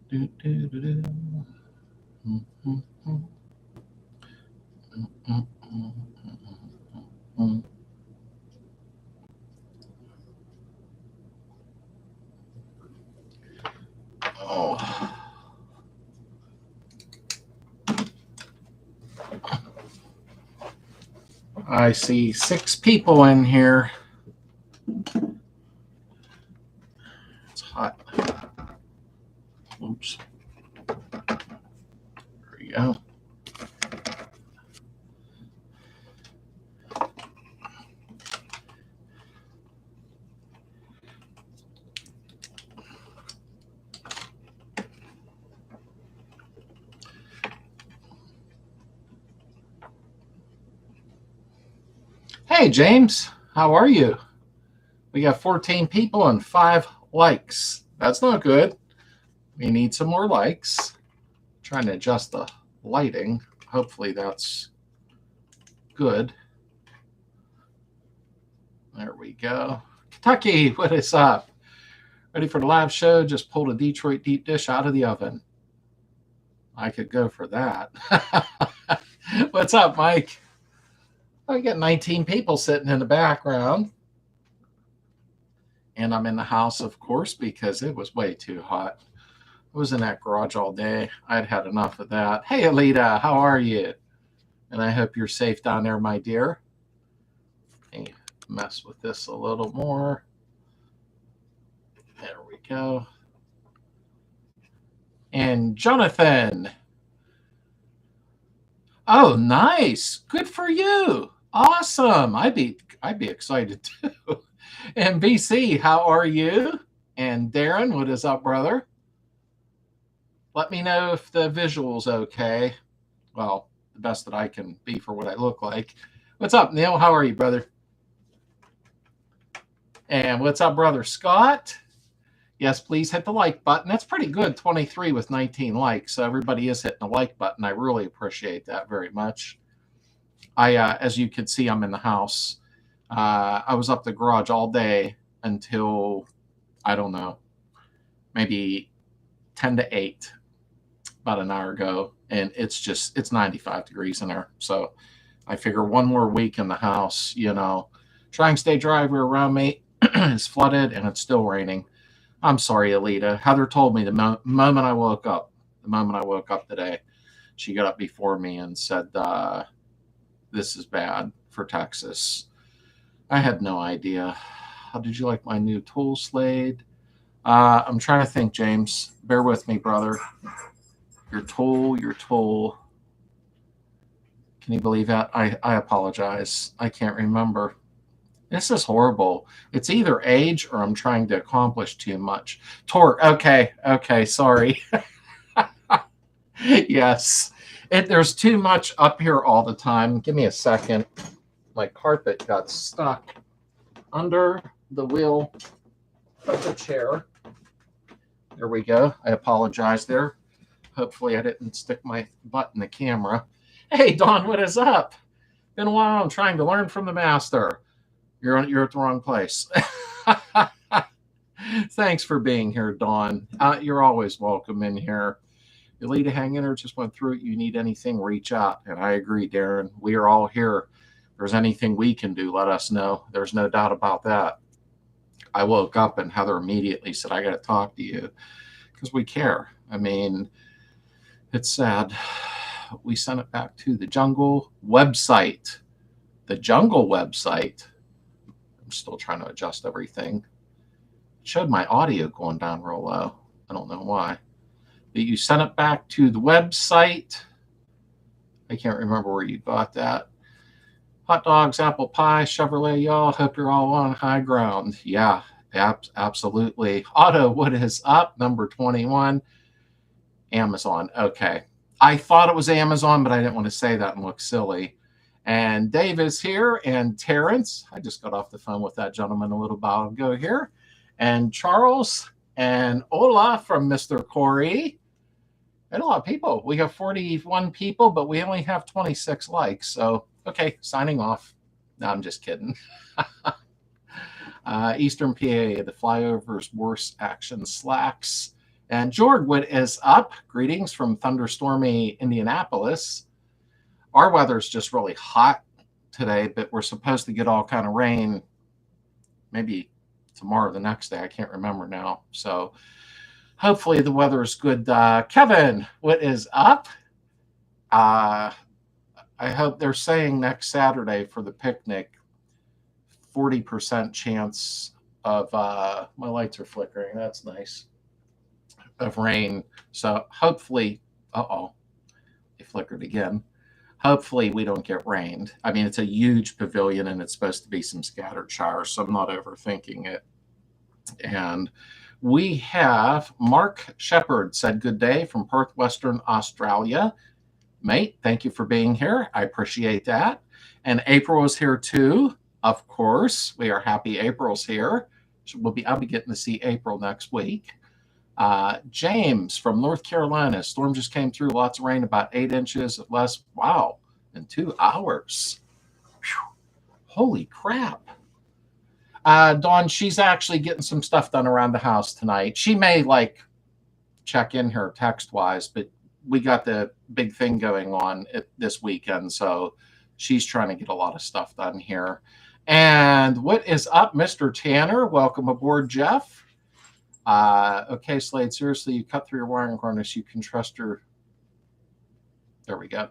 Do, do, do, do. Mm, mm, mm, mm, mm, mm, mm. Oh, I see 6 people in here. It's hot. Oops. There you go. Hey, James. How are you? We got 14 people and 5 likes. That's not good. We need some more likes. Trying to adjust the lighting. Hopefully that's good. There we go. Kentucky, what is up? Ready for the live show? Just pulled a Detroit deep dish out of the oven. I could go for that. What's up, Mike? I got 19 people sitting in the background. And I'm in the house, of course, because it was way too hot. I was in that garage all day. I'd had enough of that. Hey, Alita, how are you? And I hope you're safe down there, my dear. Hey, mess with this a little more. There we go. And Jonathan. Oh, nice. Good for you. Awesome. I'd be excited too. And BC, how are you? And Darren, what is up, brother? Let me know if the visual's okay. Well, the best that I can be for what I look like. What's up, Neil? How are you, brother? And what's up, brother Scott? Yes, please hit the like button. That's pretty good, 23 with 19 likes. So everybody is hitting the like button. I really appreciate that very much. As you can see, I'm in the house. I was up the garage all day until, I don't know, maybe 10 to 8, about an hour ago. And it's 95 degrees in there. So I figure one more week in the house, try and stay dry around me. It's flooded and it's still raining. I'm sorry, Alita. Heather told me the moment I woke up today, she got up before me and said, this is bad for Texas. I had no idea. How did you like my new tool, Slade? I'm trying to think, James. Bear with me, brother. Your tool. Can you believe that? I apologize. I can't remember. This is horrible. It's either age or I'm trying to accomplish too much. Torque. Okay. Sorry. Yes. There's too much up here all the time. Give me a second. My carpet got stuck under the wheel of the chair. There we go. I apologize there. Hopefully I didn't stick my butt in the camera. Hey, Don, what is up? Been a while. I'm trying to learn from the master. You're at the wrong place. Thanks for being here, Dawn. You're always welcome in here. Alita, hang in there. Just went through it. You need anything, reach out. And I agree, Darren. We are all here. If there's anything we can do, let us know. There's no doubt about that. I woke up and Heather immediately said, I got to talk to you because we care. I mean, it's sad. We sent it back to the Jungle website. The Jungle website. I'm still trying to adjust everything. It showed my audio going down real low. I don't know why. But you sent it back to the website. I can't remember where you got that. Hot dogs, apple pie, Chevrolet, y'all. Hope you're all on high ground. Yeah, absolutely. Otto, what is up? Number 21. Amazon. Okay. I thought it was Amazon, but I didn't want to say that and look silly. And Dave is here, and Terrence. I just got off the phone with that gentleman a little while ago here. And Charles and Ola from Mr. Corey. And a lot of people. We have 41 people, but we only have 26 likes. So, okay, signing off. No, I'm just kidding. Eastern PA, the flyovers, worse action slacks. And Jorg, what is up? Greetings from thunderstormy Indianapolis. Our weather's just really hot today, but we're supposed to get all kind of rain maybe tomorrow or the next day. I can't remember now. So hopefully the weather is good. Kevin, what is up? I hope they're saying next Saturday for the picnic, 40% chance of, my lights are flickering. That's nice. Of rain. So hopefully, they flickered again. Hopefully we don't get rained. I mean, it's a huge pavilion and it's supposed to be some scattered showers, so I'm not overthinking it. And we have Mark Shepard said good day from Perth, Western Australia. Mate, thank you for being here. I appreciate that. And April is here too. Of course, we are happy April's here. I'll be getting to see April next week. James from North Carolina. Storm just came through. Lots of rain, about 8 inches of less. Wow, in 2 hours. Whew. Holy crap. Dawn, she's actually getting some stuff done around the house tonight. She may check in here text-wise, but we got the big thing going on this weekend, so she's trying to get a lot of stuff done here. And what is up, Mr. Tanner? Welcome aboard, Jeff. Okay, Slade, seriously, you cut through your wiring harness. You can trust your... There we go.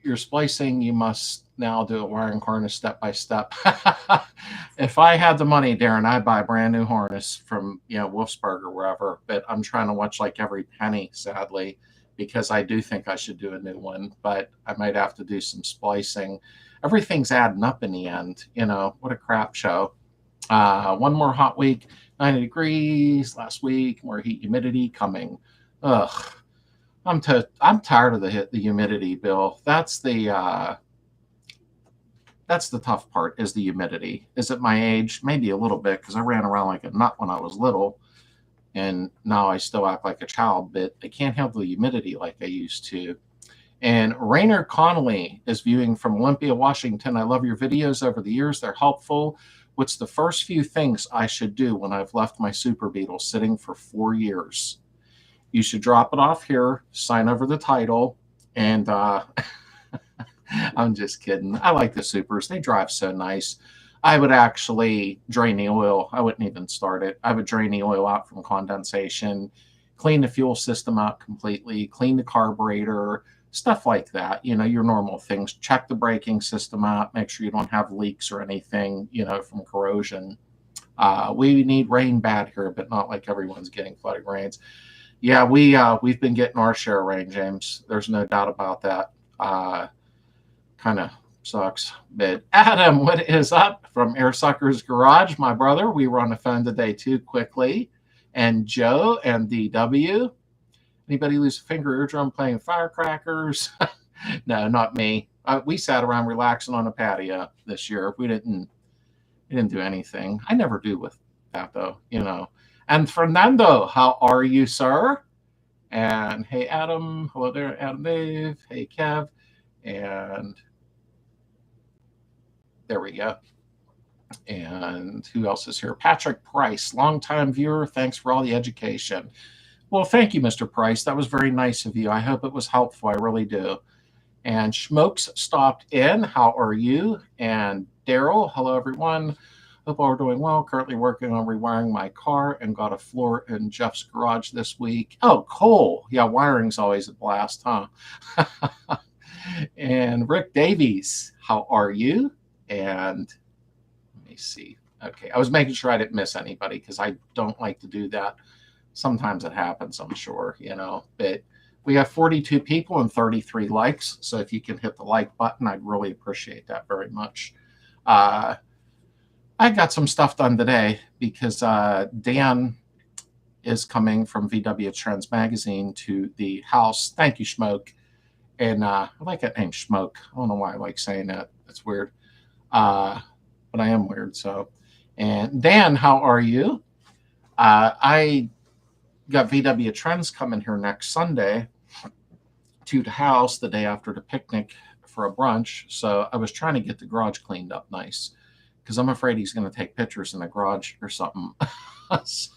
Your splicing, you must now do a wiring harness step by step. If I had the money, Darren, I'd buy a brand new harness from, Wolfsburg or wherever. But I'm trying to watch every penny, sadly, because I do think I should do a new one. But I might have to do some splicing. Everything's adding up in the end. What a crap show. One more hot week. 90 degrees last week, more heat humidity coming. Ugh. I'm tired of the humidity, Bill. That's the tough part, is the humidity. Is it my age? Maybe a little bit, because I ran around like a nut when I was little, and now I still act like a child, but I can't handle the humidity like I used to. And Rainer Connolly is viewing from Olympia, Washington. I love your videos over the years. They're helpful. What's the first few things I should do when I've left my Super Beetle sitting for 4 years? You should drop it off here, sign over the title, and I'm just kidding. I like the Supers. They drive so nice. I would actually drain the oil. I wouldn't even start it. I would drain the oil out from condensation, clean the fuel system out completely, clean the carburetor, stuff like that, your normal things. Check the braking system out, make sure you don't have leaks or anything, from corrosion. We need rain bad here, but not like everyone's getting flooding rains. Yeah, we've been getting our share of rain, James. There's no doubt about that. Kind of sucks. But Adam, what is up from Air Suckers Garage, my brother? We were on the phone today too, quickly. And Joe and DW. Anybody lose a finger eardrum playing firecrackers? No, not me. We sat around relaxing on a patio this year. We didn't do anything. I never do with that, though, And Fernando, how are you, sir? And hey, Adam. Hello there, Adam Dave. Hey, Kev. And there we go. And who else is here? Patrick Price, longtime viewer. Thanks for all the education. Well, thank you, Mr. Price. That was very nice of you. I hope it was helpful. I really do. And Schmokes stopped in. How are you? And Daryl, hello, everyone. Hope all are doing well. Currently working on rewiring my car and got a floor in Jeff's garage this week. Oh, cool. Yeah, wiring's always a blast, huh? And Rick Davies, how are you? And let me see. Okay, I was making sure I didn't miss anybody because I don't like to do that. Sometimes it happens, I'm sure, but we have 42 people and 33 likes. So if you can hit the like button, I'd really appreciate that very much. I got some stuff done today because Dan is coming from VW Trends Magazine to the house. Thank you, Schmoke. And I like that name, Schmoke. I don't know why I like saying that. That's weird. But I am weird. So, and Dan, how are you? I got VW Trends coming here next Sunday to the house the day after the picnic for a brunch. So I was trying to get the garage cleaned up nice because I'm afraid he's going to take pictures in the garage or something. So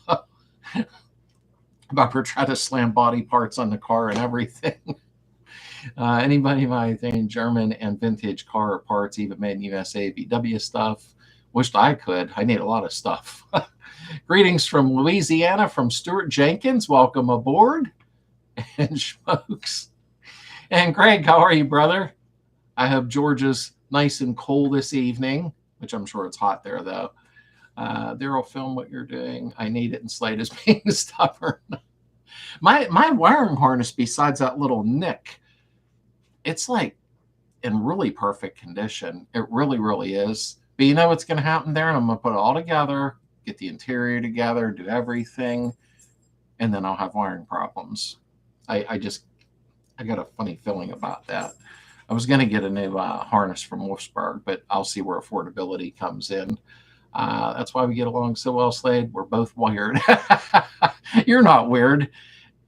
Bumper tried to slam body parts on the car and everything. Anybody buy anything German and vintage car parts, even made in USA, VW stuff? Wished I could. I need a lot of stuff. Greetings from Louisiana from Stuart Jenkins. Welcome aboard. And Schmokes. And Greg, how are you, brother? I hope Georgia's nice and cold this evening, which I'm sure it's hot there, though. Daryl, film what you're doing. I need it, and Slade is being stubborn. My wiring harness, besides that little nick, it's like in really perfect condition. It really, really is. But you know what's going to happen there? And I'm going to put it all together, get the interior together, do everything, and then I'll have wiring problems. I got a funny feeling about that. I was going to get a new harness from Wolfsburg, but I'll see where affordability comes in. That's why we get along so well, Slade. We're both wired. You're not weird.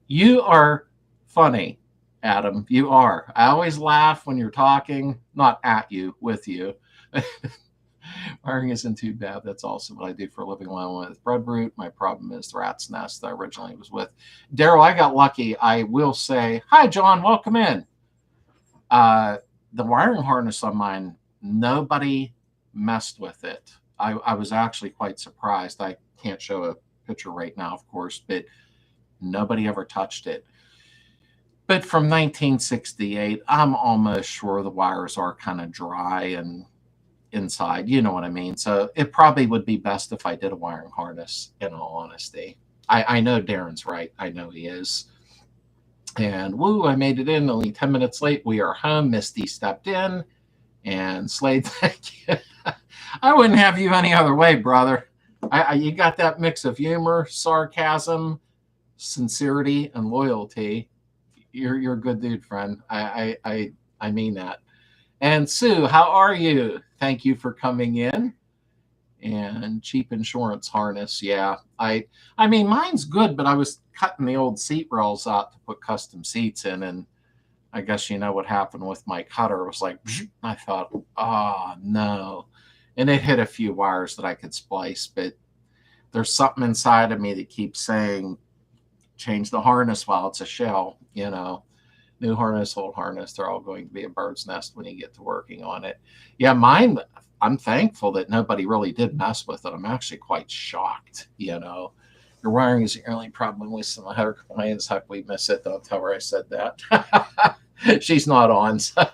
You are funny, Adam. You are. I always laugh when you're talking, not at you, with you. Wiring isn't too bad. That's also what I do for a living while I'm with Breadroot. My problem is the rat's nest that I originally was with. Daryl, I got lucky. I will say, hi, John. Welcome in. The wiring harness on mine, nobody messed with it. I was actually quite surprised. I can't show a picture right now, of course, but nobody ever touched it. But from 1968, I'm almost sure the wires are kind of dry and inside, you know what I mean? So it probably would be best if I did a wiring harness, in all honesty. I know Darren's right. I know he is. And woo, I made it in only 10 minutes late. We are home. Misty stepped in. And Slade, thank you. I wouldn't have you any other way, brother. You got that mix of humor, sarcasm, sincerity, and loyalty. You're a good dude, friend. I mean that. And Sue, how are you? Thank you for coming in. And cheap insurance harness. Yeah, I mean, mine's good, but I was cutting the old seat rails out to put custom seats in, and I guess you know what happened with my cutter. It was like, I thought, oh no. And it hit a few wires that I could splice, but there's something inside of me that keeps saying, change the harness while it's a shell, you know. New harness, old harness, they're all going to be a bird's nest when you get to working on it. Yeah, mine, I'm thankful that nobody really did mess with it. I'm actually quite shocked, you know. Your wiring is the only problem with some of her complaints. How can we miss it? Don't tell her I said that. She's not on, so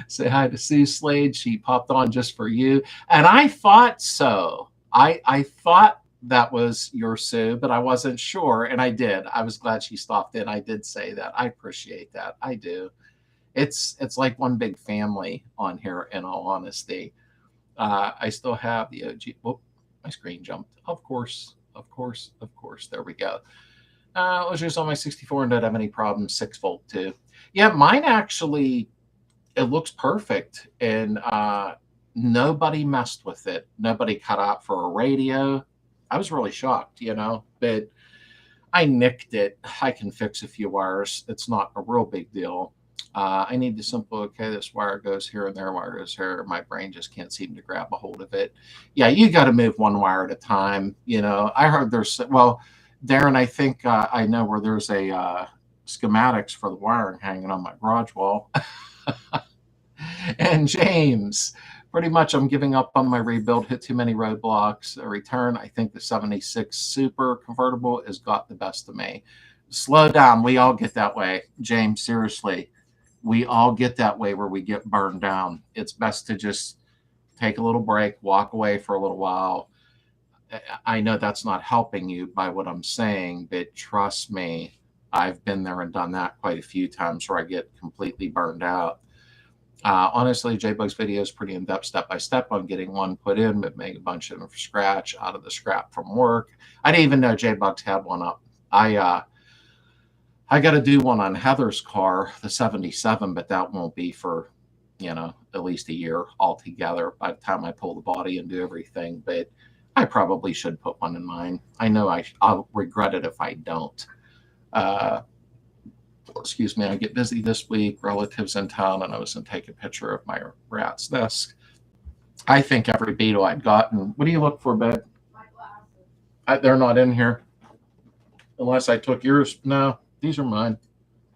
say hi to Sue Slade. She popped on just for you. And I thought so. I thought that was your Sue, but I wasn't sure, and I did. I was glad she stopped in. I did say that. I appreciate that. I do. It's like one big family on here, in all honesty. I still have the OG. Whoop, my screen jumped. Of course. There we go. Let's use on my 64 and don't have any problems. 6-volt too. Yeah, mine actually, it looks perfect, and nobody messed with it. Nobody cut out for a radio. I was really shocked, you know, but I nicked it. I can fix a few wires. It's not a real big deal. I need to simple, okay, this wire goes here and there, wire goes here. My brain just can't seem to grab a hold of it. Yeah, you got to move one wire at a time. You know, I heard there's, well, Darren, I think I know where there's a schematics for the wiring hanging on my garage wall. And James, pretty much I'm giving up on my rebuild, hit too many roadblocks. A return, I think the 76 Super convertible has got the best of me. Slow down. We all get that way. James, seriously. We all get that way where we get burned down. It's best to just take a little break, walk away for a little while. I know that's not helping you by what I'm saying, but trust me, I've been there and done that quite a few times where I get completely burned out. Honestly, J-Bug's video is pretty in-depth, step-by-step on getting one put in, but make a bunch of them from scratch out of the scrap from work. I didn't even know J-Bug's had one up. I got to do one on Heather's car, the 77, but that won't be for, you know, at least a year altogether by the time I pull the body and do everything. But I probably should put one in mine. I know I'll regret it if I don't. Excuse me, I get busy this week, relatives in town, and I was going to take a picture of my rat's nest. I think every Beetle I'd gotten. What do you look for, babe? My glasses. They're not in here. Unless I took yours. No, these are mine.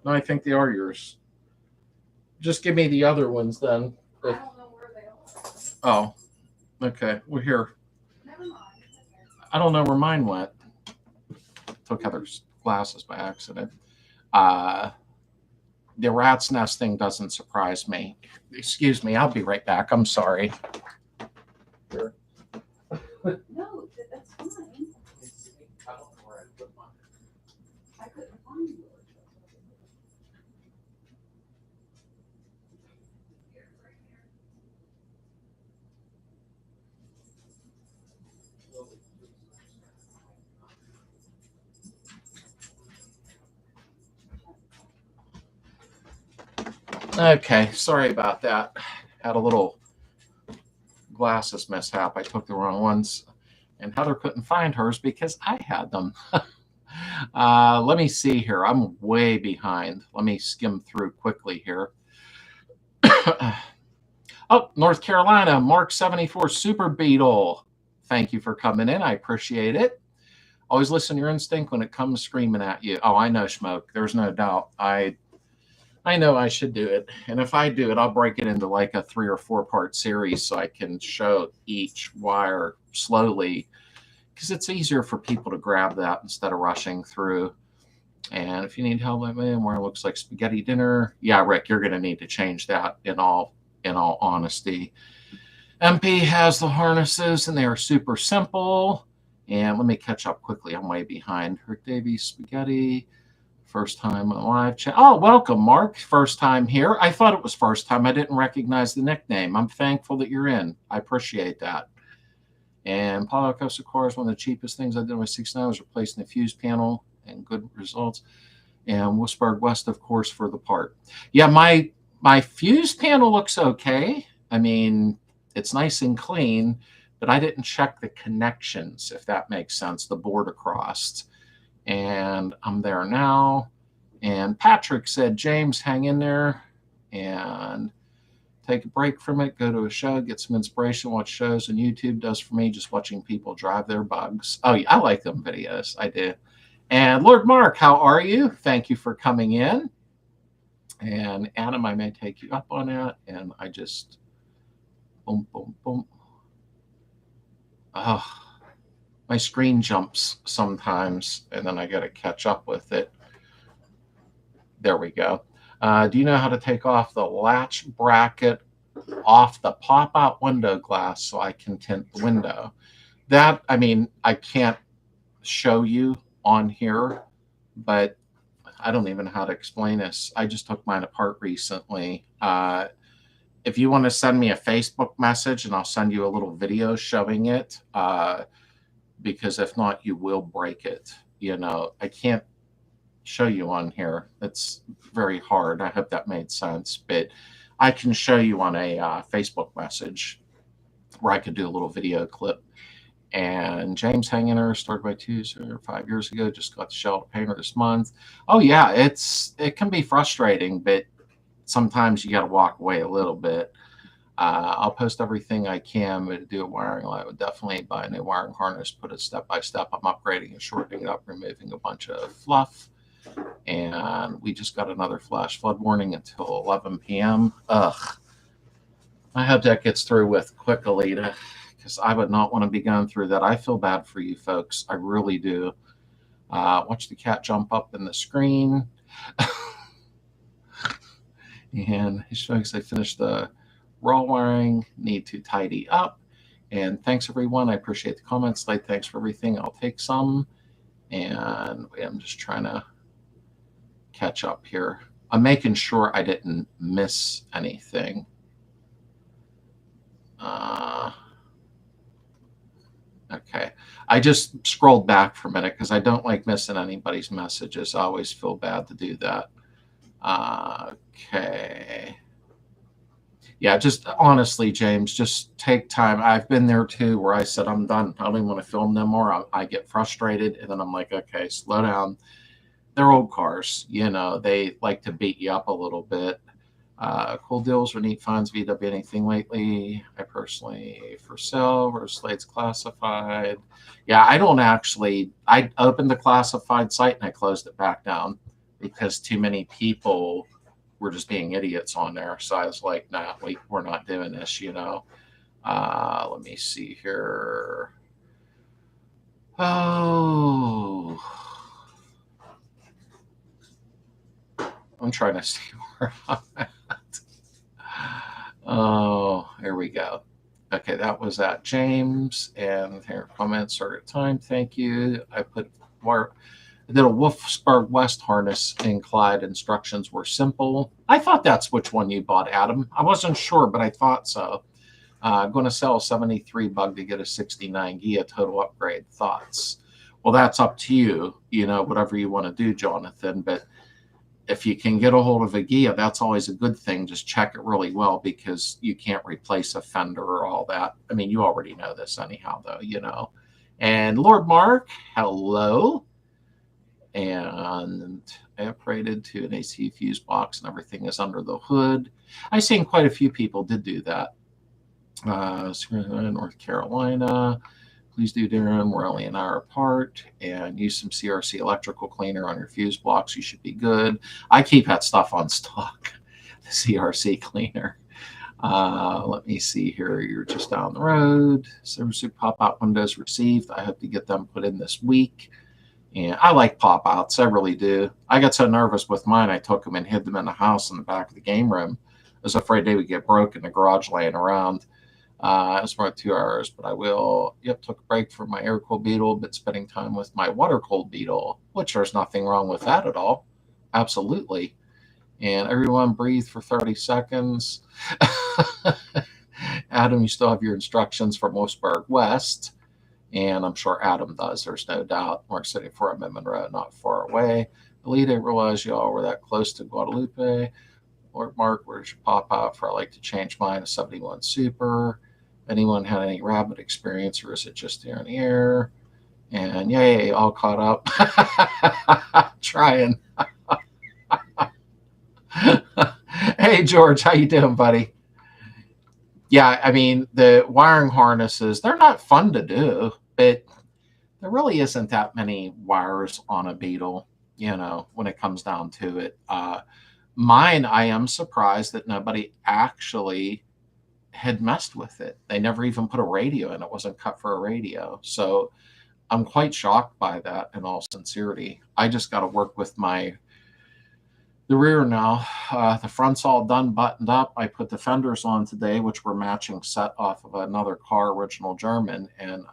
No, I think they are yours. Just give me the other ones then. I don't know where they are. Oh, okay. We're here. Never mind. I don't know where mine went. Took Heather's glasses by accident. Uh, the rat's nest thing doesn't surprise me. Excuse me. I'll be right back. I'm sorry. Here. No, that's fine. I don't know where I put mine. I couldn't find yours. Okay, sorry about that. Had a little glasses mishap. I took the wrong ones, and Heather couldn't find hers because I had them. Let me see here. I'm way behind. Let me skim through quickly here. Oh, North Carolina, Mark 74 Super Beetle. Thank you for coming in. I appreciate it. Always listen to your instinct when it comes screaming at you. Oh, I know, Smoke. There's no doubt. I know I should do it. And if I do it, I'll break it into like a 3 or 4 part series so I can show each wire slowly, because it's easier for people to grab that instead of rushing through. And if you need help, let me know where it looks like spaghetti dinner. Yeah, Rick, you're going to need to change that in all honesty. MP has the harnesses and they are super simple. And let me catch up quickly. I'm way behind. Rick Davies, spaghetti. First time on live chat. Oh, welcome, Mark. First time here. I thought it was first time. I didn't recognize the nickname. I'm thankful that you're in. I appreciate that. And Paulo Costa Core is one of the cheapest things I did with 69 was replacing the fuse panel, and good results. And Whispered West, of course, for the part. Yeah, my fuse panel looks okay. I mean, it's nice and clean, but I didn't check the connections, if that makes sense, the board across. And I'm there now. And Patrick said, James, hang in there and take a break from it. Go to a show, get some inspiration, watch shows. And YouTube does for me just watching people drive their bugs. Oh, yeah, I like them videos. I do. And Lord Mark, how are you? Thank you for coming in. And Adam, I may take you up on that. And I just, boom, boom, boom. Oh. My screen jumps sometimes, and then I got to catch up with it. There we go. Do you know how to take off the latch bracket off the pop-out window glass so I can tint the window? That, I mean, I can't show you on here, but I don't even know how to explain this. I just took mine apart recently. If you want to send me a Facebook message, and I'll send you a little video showing it, because if not, you will break it. You know, I can't show you on here. It's very hard. I hope that made sense. But I can show you on a Facebook message where I could do a little video clip. And James Hangener started by 2 or 5 years ago. Just got the shell painter this month. Oh, yeah, it can be frustrating, but sometimes you got to walk away a little bit. I'll post everything I can to do a wiring. I would definitely buy a new wiring harness, put it step by step. I'm upgrading and shortening it up, removing a bunch of fluff. And we just got another flash flood warning until 11 p.m. Ugh. I hope that gets through with quick, Alita, because I would not want to be going through that. I feel bad for you folks. I really do. Watch the cat jump up in the screen. And his folks, I finished the raw wiring, need to tidy up. And thanks, everyone. I appreciate the comments. Like, thanks for everything. I'll take some. And I'm just trying to catch up here. I'm making sure I didn't miss anything. Okay. I just scrolled back for a minute because I don't like missing anybody's messages. I always feel bad to do that. Okay. Yeah, just honestly, James, just take time. I've been there too, where I said, I'm done. I don't even want to film no more. I get frustrated, and then I'm like, okay, slow down. They're old cars, you know, they like to beat you up a little bit. Cool deals or neat finds, VW, anything lately? I personally, for sale or Slades classified. Yeah, I don't actually, I opened the classified site and I closed it back down because too many people were just being idiots on there. So I was like, nah, we're not doing this, you know. Let me see here. Oh, I'm trying to see where I'm at. Oh, here we go. Okay, that was at James, and here comments are at time. Thank you. I did a Wolfsburg West harness in Clyde. Instructions were simple. I thought that's which one you bought, Adam. I wasn't sure, but I thought so. Going to sell a 73 bug to get a 69 Gia total upgrade. Thoughts? Well, that's up to you. You know, whatever you want to do, Jonathan. But if you can get a hold of a Gia, that's always a good thing. Just check it really well because you can't replace a fender or all that. I mean, you already know this anyhow, though, you know. And Lord Mark, hello. And I upgraded to an AC fuse box and everything is under the hood. I've seen quite a few people did do that. North Carolina. Please do, Darren. We're only an hour apart. And use some CRC electrical cleaner on your fuse blocks. You should be good. I keep that stuff on stock, the CRC cleaner. Let me see here. You're just down the road. Server Soup pop-out windows received. I hope to get them put in this week. And I like pop-outs. I really do. I got so nervous with mine, I took them and hid them in the house in the back of the game room. I was afraid they would get broke in the garage laying around. It's about 2 hours, but I will. Yep, took a break from my air-cooled Beetle, but spending time with my water-cooled Beetle, which there's nothing wrong with that at all. Absolutely. And everyone breathe for 30 seconds. Adam, you still have your instructions for Wolfsburg West. And I'm sure Adam does. There's no doubt. We're sitting for a Monroe, not far away. Elite, I realize y'all were that close to Guadalupe. Lord Mark, where's your pop-out for? I like to change mine to 71 Super. Anyone had any rabbit experience, or is it just here in the air? And yay, all caught up. Trying. Hey, George, how you doing, buddy? Yeah, I mean, the wiring harnesses, they're not fun to do, but there really isn't that many wires on a Beetle, you know, when it comes down to it. Mine, I am surprised that nobody actually had messed with it. They never even put a radio in. It wasn't cut for a radio. So I'm quite shocked by that in all sincerity. I just got to work with the rear now. The front's all done, buttoned up. I put the fenders on today, which were matching set off of another car, original German, and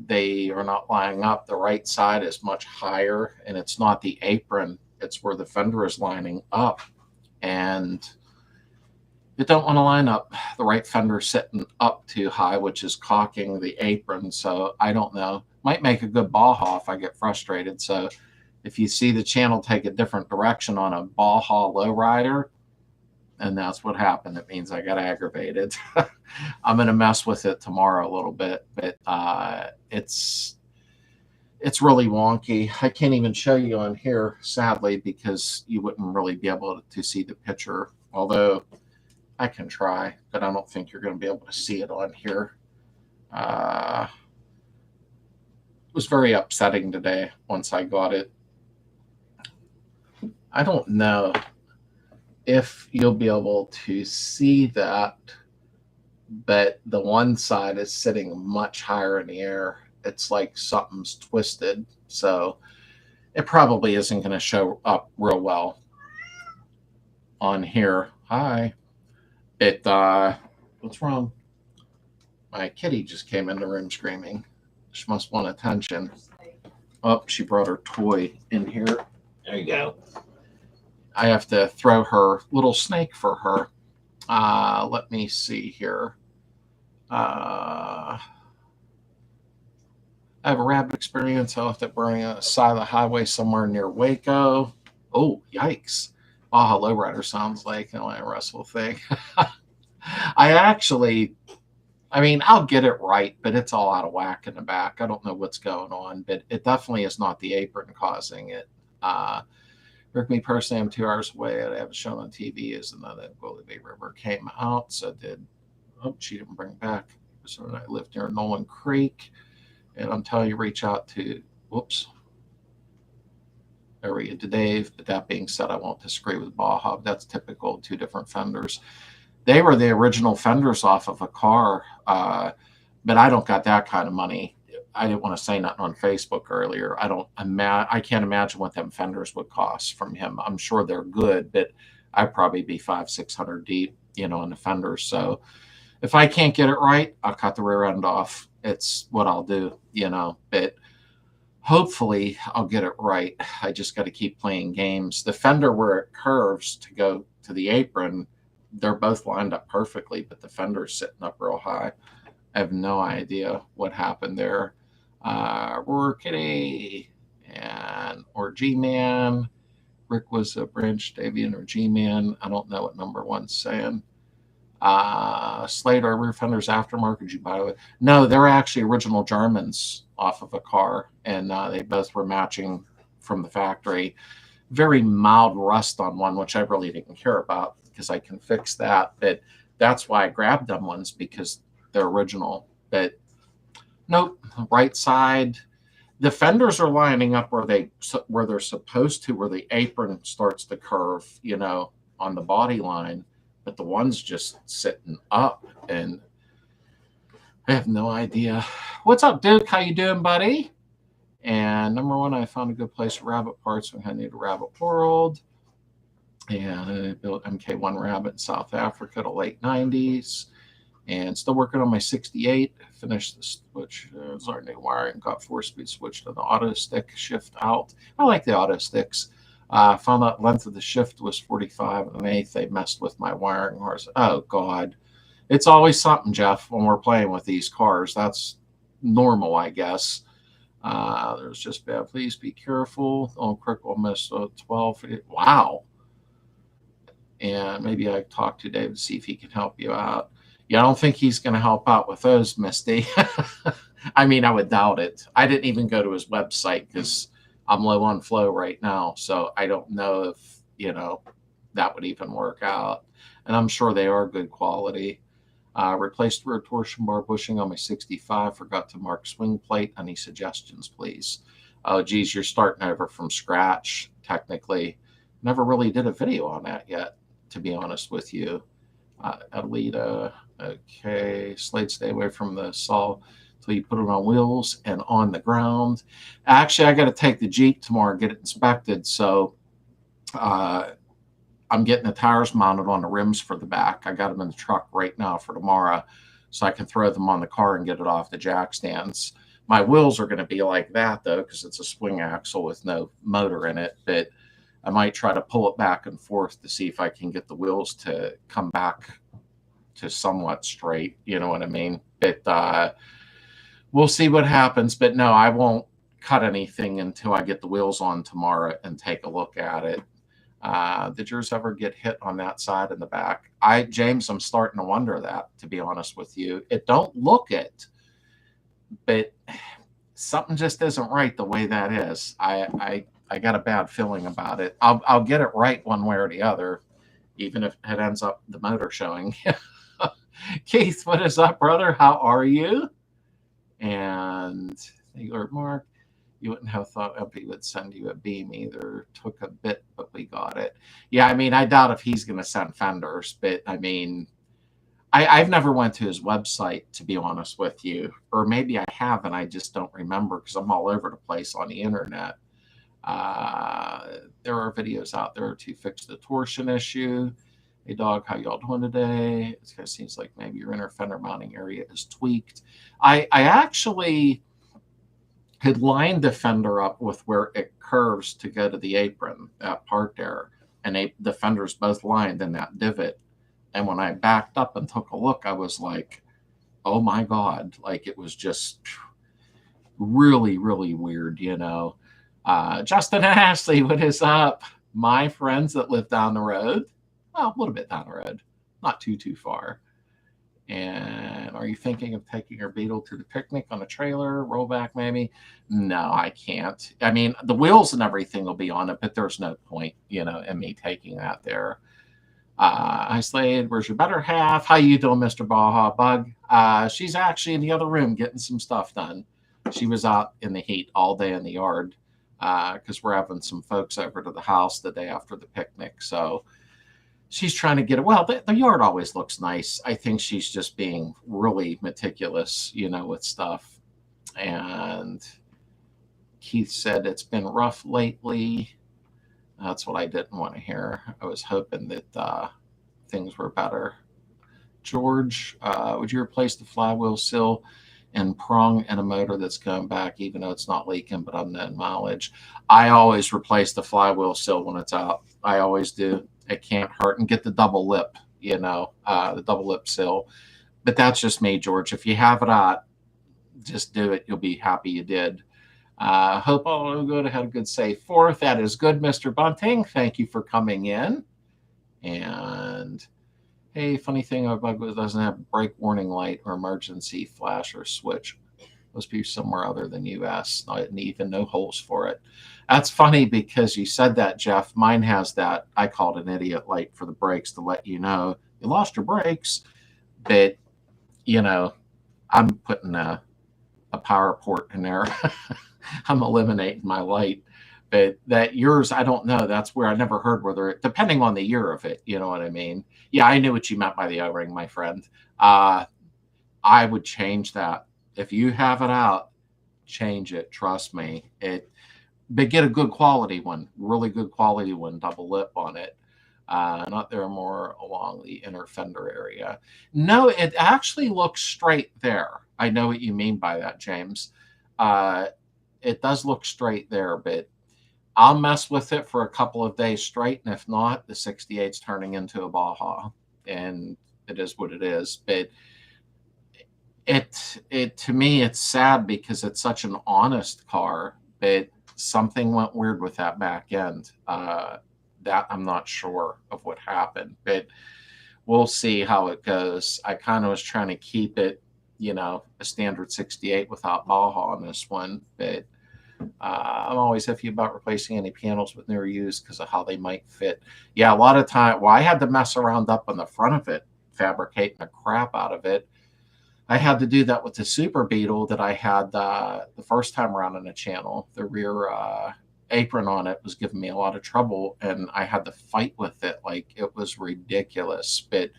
they are not lining up. The right side is much higher, and it's not the apron. It's where the fender is lining up. And you don't want to line up the right fender sitting up too high, which is cocking the apron. So I don't know. Might make a good Baja if I get frustrated. So if you see the channel take a different direction on a Baja lowrider, and that's what happened, it means I got aggravated. I'm going to mess with it tomorrow a little bit, but it's really wonky. I can't even show you on here, sadly, because you wouldn't really be able to see the picture, although I can try, but I don't think you're going to be able to see it on here. It was very upsetting today once I got it. I don't know if you'll be able to see that, but the one side is sitting much higher in the air. It's like something's twisted, so it probably isn't going to show up real well on here. Hi. What's wrong? My kitty just came in the room screaming. She must want attention. Oh, she brought her toy in here. There you go. I have to throw her little snake for her. Let me see here. I have a rabbit experience. I'll have to bring a side of the highway somewhere near Waco. Oh, yikes. Baja Lowrider sounds like an Russell thing. I mean, I'll get it right, but it's all out of whack in the back. I don't know what's going on, but it definitely is not the apron causing it. Rick, me personally, I'm 2 hours away. I have it shown on TV. Is another Willie Bay River came out. So did, oh, she didn't bring back. So I lived near Nolan Creek. And I'm telling you, reach out to, whoops. There we go, to Dave. But that being said, I won't disagree with Baja. That's typical, 2 different fenders. They were the original fenders off of a car. But I don't got that kind of money. I didn't want to say nothing on Facebook earlier. I can't imagine what them fenders would cost from him. I'm sure they're good, but I'd probably be $500-600 deep, in the fenders. So if I can't get it right, I'll cut the rear end off. It's what I'll do, but hopefully I'll get it right. I just got to keep playing games. The fender where it curves to go to the apron, they're both lined up perfectly, but the fender's sitting up real high. I have no idea what happened there. Roar Kitty or G-Man. Rick was a Branch Davian or G-Man. I don't know what number one's saying. Slade, are rear fenders aftermarket? You buy it? No, they're actually original Germans off of a car, and they both were matching from the factory. Very mild rust on one, which I really didn't care about because I can fix that. But that's why I grabbed them ones, because they're original. But nope, right side. The fenders are lining up where they're supposed to, where the apron starts to curve, on the body line. But the one's just sitting up, and I have no idea. What's up, Duke? How you doing, buddy? And number one, I found a good place for rabbit parts when I need a rabbit world. And I built MK1 Rabbit in South Africa, the late 90s. And still working on my 68. Finished the switch. It's our new wiring. Got 4-speed switch to the auto stick shift out. I like the auto sticks. Found out length of the shift was 45 1/8. They messed with my wiring harness. Oh, God. It's always something, Jeff, when we're playing with these cars. That's normal, I guess. There's just bad. Please be careful. Oh, critical miss 12. Wow. And maybe I talk to David to see if he can help you out. Yeah, I don't think he's going to help out with those, Misty. I mean, I would doubt it. I didn't even go to his website because I'm low on flow right now. So I don't know if, that would even work out. And I'm sure they are good quality. Replaced rear torsion bar bushing on my 65. Forgot to mark swing plate. Any suggestions, please? Oh, geez, you're starting over from scratch, technically. Never really did a video on that yet, to be honest with you. Alita, okay. Slade, stay away from the saw until you put it on wheels and on the ground. Actually, I got to take the Jeep tomorrow and get it inspected. So I'm getting the tires mounted on the rims for the back. I got them in the truck right now for tomorrow, so I can throw them on the car and get it off the jack stands. My wheels are going to be like that, though, because it's a swing axle with no motor in it. But I might try to pull it back and forth to see if I can get the wheels to come back to somewhat straight. You know what I mean? But we'll see what happens. But no, I won't cut anything until I get the wheels on tomorrow and take a look at it. Did yours ever get hit on that side in the back? James, I'm starting to wonder that, to be honest with you. It don't look it, but something just isn't right the way that is. I got a bad feeling about it. I'll get it right one way or the other, even if it ends up the motor showing. Keith, what is up, brother? How are you? And Mark, you wouldn't have thought Uppy would send you a beam either. Took a bit, but we got it. Yeah, I mean, I doubt if he's going to send fenders, but I mean, I've never went to his website, to be honest with you. Or maybe I have, and I just don't remember because I'm all over the place on the internet. There are videos out there to fix the torsion issue. Hey, dog, how y'all doing today? It kind of seems like maybe your inner fender mounting area is tweaked. I actually had lined the fender up with where it curves to go to the apron, that part there. And the fenders both lined in that divot. And when I backed up and took a look, I was like, oh, my God. Like, it was just really, really weird, Justin Ashley, what is up? My friends that live down the road. Well, a little bit down the road. Not too far. And are you thinking of taking your Beetle to the picnic on a trailer, rollback maybe? No, I can't. I mean, the wheels and everything will be on it, but there's no point, in me taking that there. Hi, Slade. Where's your better half? How you doing, Mr. Baja Bug? She's actually in the other room getting some stuff done. She was out in the heat all day in the yard because we're having some folks over to the house the day after the picnic. So she's trying to get it. Well, the yard always looks nice. I think she's just being really meticulous, with stuff. And Keith said it's been rough lately. That's what I didn't want to hear. I was hoping that things were better. George, would you replace the flywheel sill and prong and a motor that's going back, even though it's not leaking, but unknown mileage? I always replace the flywheel sill when it's out. I always do. It can't hurt. And get the double lip, the double lip sill. But that's just me, George. If you have it out, just do it. You'll be happy you did. Hope all will go to have a good safe 4th. That is good, Mr. Bunting. Thank you for coming in. And hey, funny thing, our bug doesn't have brake warning light or emergency flash or switch. Must be somewhere other than US. Not even no holes for it. That's funny because you said that, Jeff. Mine has that. I called an idiot light for the brakes to let you know you lost your brakes. But, I'm putting a power port in there. I'm eliminating my light. But that yours, I don't know. That's where I never heard whether it, depending on the year of it, you know what I mean? Yeah, I knew what you meant by the O-ring, my friend. I would change that. If you have it out, change it. Trust me. But get a good quality one, really good quality one, double lip on it. Not there more along the inner fender area. No, it actually looks straight there. I know what you mean by that, James. It does look straight there, but I'll mess with it for a couple of days straight. And if not, the 68's turning into a Baja, and it is what it is. But it to me, it's sad because it's such an honest car, but something went weird with that back end. That I'm not sure of what happened, but we'll see how it goes. I kind of was trying to keep it, a standard 68 without Baja on this one, but I'm always iffy about replacing any panels with newer use because of how they might fit. Yeah, a lot of time. Well, I had to mess around up on the front of it, fabricating the crap out of it. I had to do that with the Super Beetle that I had the first time around in the channel. The rear apron on it was giving me a lot of trouble, and I had to fight with it. Like, it was ridiculous. But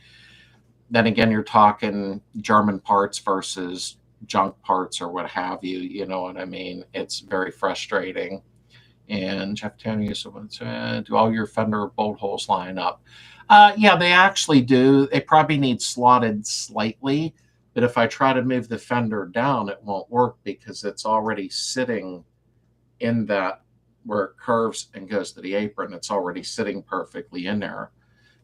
then again, you're talking German parts versus junk parts or what have you. You know what I mean? It's very frustrating. And Jeff Tanner used to do all your fender bolt holes line up? Yeah, they actually do. They probably need slotted slightly. But if I try to move the fender down, it won't work because it's already sitting in that where it curves and goes to the apron. It's already sitting perfectly in there.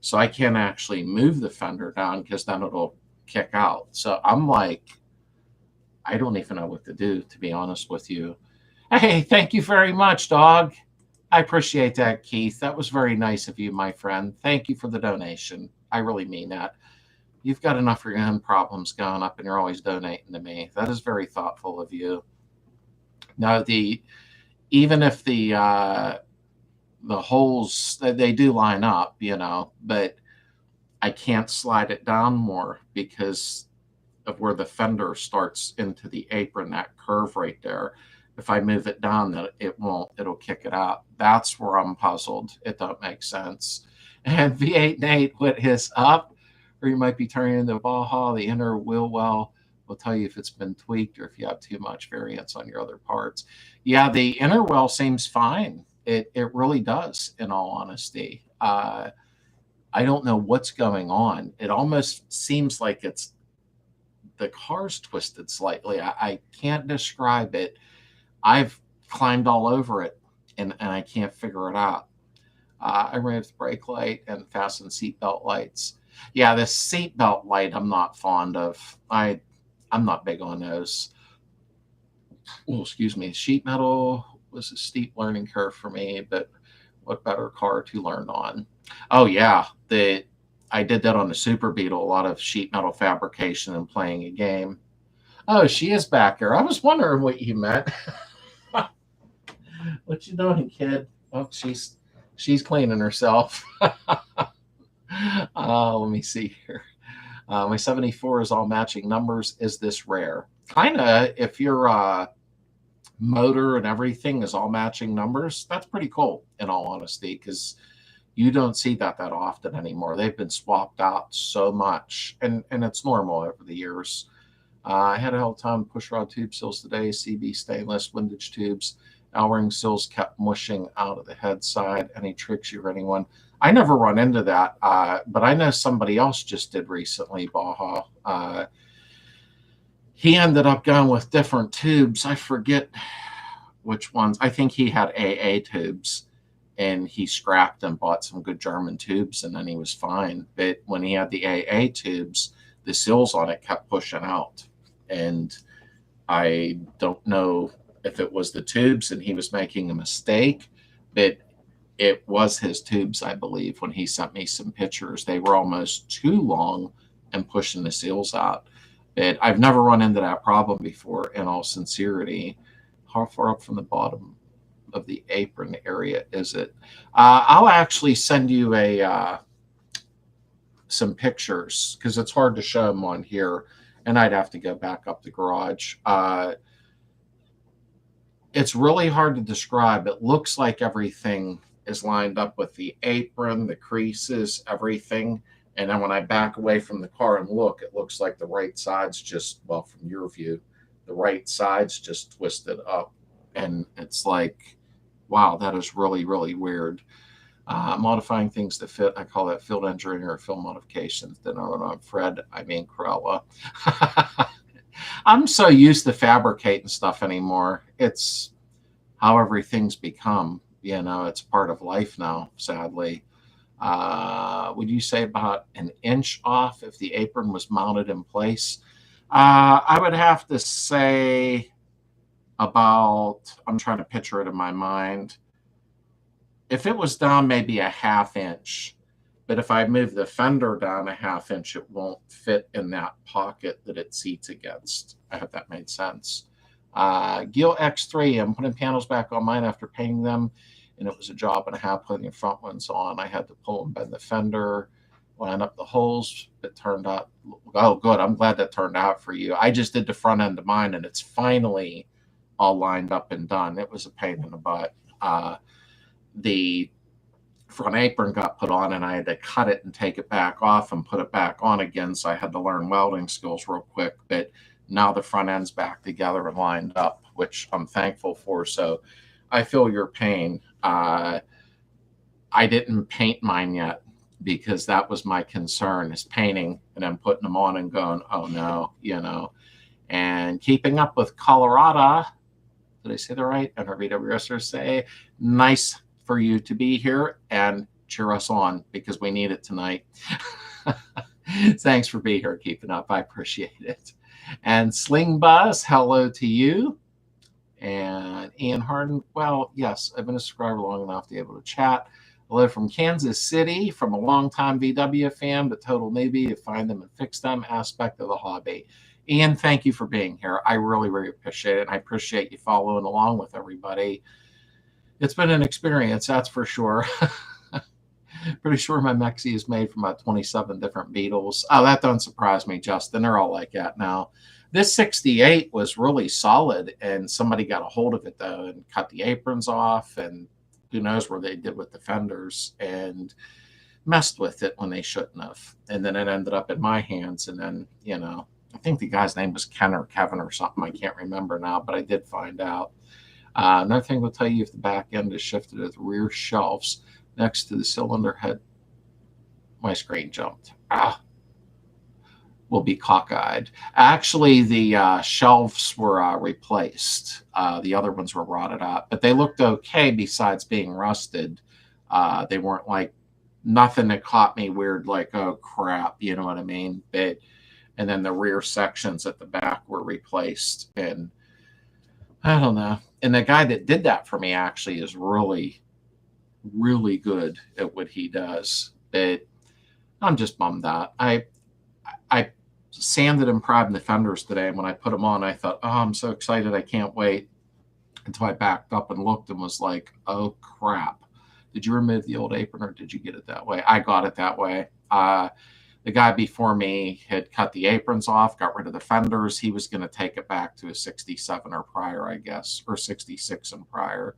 So I can't actually move the fender down because then it'll kick out. So I'm like, I don't even know what to do, to be honest with you. Hey, thank you very much, dog. I appreciate that, Keith. That was very nice of you, my friend. Thank you for the donation. I really mean that. You've got enough of your own problems going up and you're always donating to me. That is very thoughtful of you. Now, even if the holes, they do line up, but I can't slide it down more because of where the fender starts into the apron, that curve right there. If I move it down, that it won't, it'll kick it out. That's where I'm puzzled. It don't make sense. And V8 Nate with his up, or you might be turning into a Baja. The inner wheel well will tell you if it's been tweaked or if you have too much variance on your other parts. Yeah, the inner well seems fine. It really does, in all honesty. I don't know what's going on. It almost seems like the car's twisted slightly. I can't describe it. I've climbed all over it, and I can't figure it out. I removed brake light and fastened seatbelt lights. Yeah, the seatbelt light I'm not fond of. I'm not big on those. Oh, excuse me. Sheet metal was a steep learning curve for me, but what better car to learn on? Oh, yeah. I did that on the Super Beetle, a lot of sheet metal fabrication and playing a game. Oh, she is back here. I was wondering what you meant. What you doing, kid? Oh, she's cleaning herself. Let me see here. My 74 is all matching numbers. Is this rare? Kind of. If your motor and everything is all matching numbers, that's pretty cool, in all honesty, because you don't see that often anymore. They've been swapped out so much, and it's normal over the years. I had a hell of a time push rod tube seals today, CB stainless, windage tubes. L-ring seals kept mushing out of the head side. Any tricks you or anyone? I never run into that, but I know somebody else just did recently, Baja. He ended up going with different tubes. I forget which ones. I think he had AA tubes, and he scrapped and bought some good German tubes, and then he was fine. But when he had the AA tubes, the seals on it kept pushing out. And I don't know if it was the tubes and he was making a mistake, but it was his tubes, I believe, when he sent me some pictures. They were almost too long and pushing the seals out. But I've never run into that problem before, in all sincerity. How far up from the bottom of the apron area is it? I'll actually send you some pictures, because it's hard to show them on here, and I'd have to go back up the garage. It's really hard to describe. It looks like everything is lined up with the apron, the creases, everything. And then when I back away from the car and look, it looks like the right side's just, well, from your view, the right side's just twisted up. And it's like, wow, that is really, really weird. Modifying things to fit, I call that field engineering or field modifications. Then I'm Fred, I mean Corella. I'm so used to fabricating stuff anymore. It's how everything's become. It's part of life now, sadly. Would you say about an inch off if the apron was mounted in place? I would have to say about, I'm trying to picture it in my mind. If it was down maybe a half inch, but if I move the fender down a half inch, it won't fit in that pocket that it seats against. I hope that made sense. Gil X3, I'm putting panels back on mine after painting them, and it was a job and a half putting the front ones on. I had to pull and bend the fender, line up the holes. It turned out, oh, good. I'm glad that turned out for you. I just did the front end of mine, and it's finally all lined up and done. It was a pain in the butt. The front apron got put on, and I had to cut it and take it back off and put it back on again. So I had to learn welding skills real quick. But now the front end's back together and lined up, which I'm thankful for. So I feel your pain. I didn't paint mine yet, because that was my concern, is painting and then putting them on and going, oh no, and keeping up with Colorado. Did I say that right? And our VWSers say, nice for you to be here and cheer us on, because we need it tonight. Thanks for being here, keeping up. I appreciate it. And Sling Buzz, hello to you. And Ian Harden, well, yes, I've been a subscriber long enough to be able to chat. Hello from Kansas City, from a longtime VW fan, but total newbie to find them and fix them aspect of the hobby. Ian, thank you for being here. I really, really appreciate it. And I appreciate you following along with everybody. It's been an experience, that's for sure. Pretty sure my Mexi is made from about 27 different Beetles. Oh, that doesn't surprise me, Justin. They're all like that now. This 68 was really solid, and somebody got a hold of it, though, and cut the aprons off, and who knows where they did with the fenders, and messed with it when they shouldn't have. And then it ended up in my hands, and then, I think the guy's name was Ken or Kevin or something. I can't remember now, but I did find out. Another thing will tell you if the back end is shifted to the rear shelves next to the cylinder head. My screen jumped. Will be cockeyed. Actually, the shelves were replaced. The other ones were rotted out, but they looked okay besides being rusted. They weren't like, nothing that caught me weird, like, oh crap, you know what I mean? And then the rear sections at the back were replaced. And I don't know. And the guy that did that for me actually is really, really good at what he does. But I'm just bummed out. I sanded and primed the fenders today, and when I put them on, I thought, oh, I'm so excited, I can't wait, until I backed up and looked and was like, oh crap. Did you remove the old apron or did you get it that way? I got it that way. The guy before me had cut the aprons off, got rid of the fenders. He was going to take it back to a 67 or prior, I guess, or 66 and prior.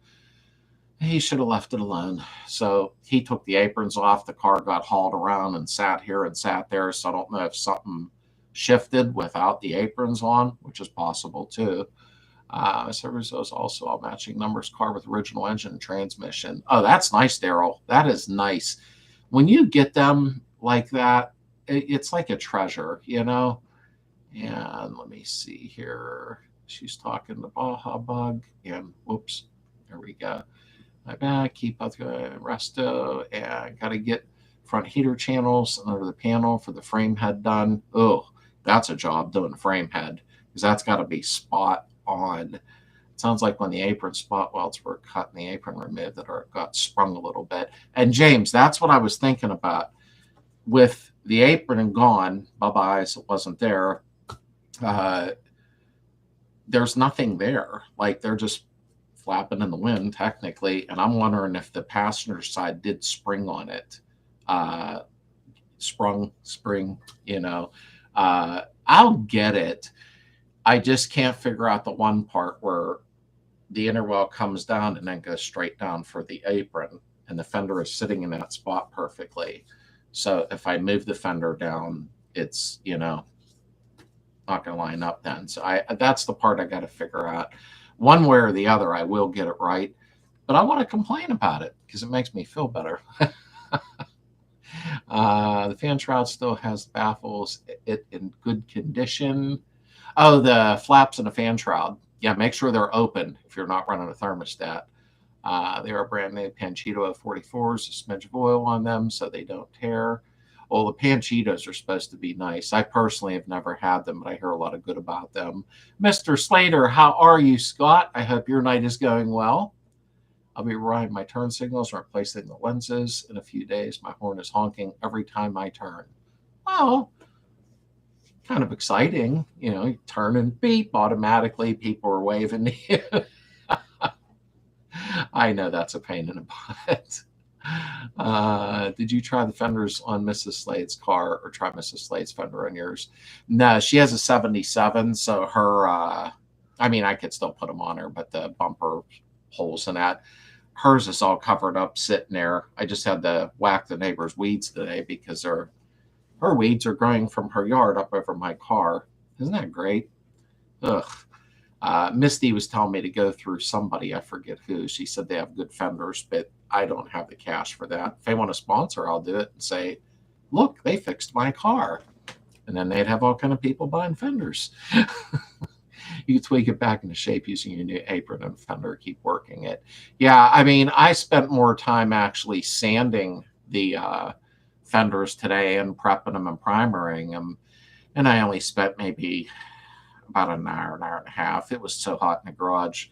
He should have left it alone. So he took the aprons off. The car got hauled around and sat here and sat there. So I don't know if something shifted without the aprons on, which is possible too. Service is also all matching numbers, car with original engine and transmission. Oh, that's nice, Daryl. That is nice. When you get them like that, it's like a treasure, you know? And let me see here. She's talking to Baja Bug. And whoops, there we go. My bad. Keep up the resto. And got to get front heater channels under the panel for the frame head done. Oh, that's a job doing the frame head, because that's got to be spot on. It sounds like when the apron spot welds were cut and the apron removed, that it got sprung a little bit. And James, that's what I was thinking about. With the apron gone, bye-bye, so it wasn't there, there's nothing there. Like, they're just flapping in the wind, technically, and I'm wondering if the passenger side did spring on it. Spring, you know. I'll get it. I just can't figure out the one part where the inner well comes down and then goes straight down for the apron, and the fender is sitting in that spot perfectly. So if I move the fender down, it's, you know, not going to line up then. So that's the part I got to figure out. One way or the other, I will get it right. But I want to complain about it because it makes me feel better. The fan shroud still has the baffles in good condition. Oh, the flaps in the fan shroud. Yeah, make sure they're open if you're not running a thermostat. They are brand new Panchito 44s, a smidge of oil on them so they don't tear. Well, the Panchitos are supposed to be nice. I personally have never had them, but I hear a lot of good about them. Mr. Slater, how are you, Scott? I hope your night is going well. I'll be riding my turn signals and replacing the lenses in a few days. My horn is honking every time I turn. Well, kind of exciting. You know, you turn and beep, automatically people are waving to you. I know that's a pain in the butt. Did you try the fenders on Mrs. Slade's car, or try Mrs. Slade's fender on yours? No, she has a 77, so her, I mean, I could still put them on her, but the bumper holes in that, hers is all covered up sitting there. I just had to whack the neighbor's weeds today because her weeds are growing from her yard up over my car. Isn't that great? Ugh. Misty was telling me to go through somebody, I forget who. She said they have good fenders, but I don't have the cash for that. If they want to sponsor, I'll do it and say, look, they fixed my car. And then they'd have all kind of people buying fenders. You can tweak it back into shape using your new apron and fender, keep working it. Yeah, I mean, I spent more time actually sanding the fenders today and prepping them and primering them. And I only spent maybe about an hour and a half. It was so hot in the garage.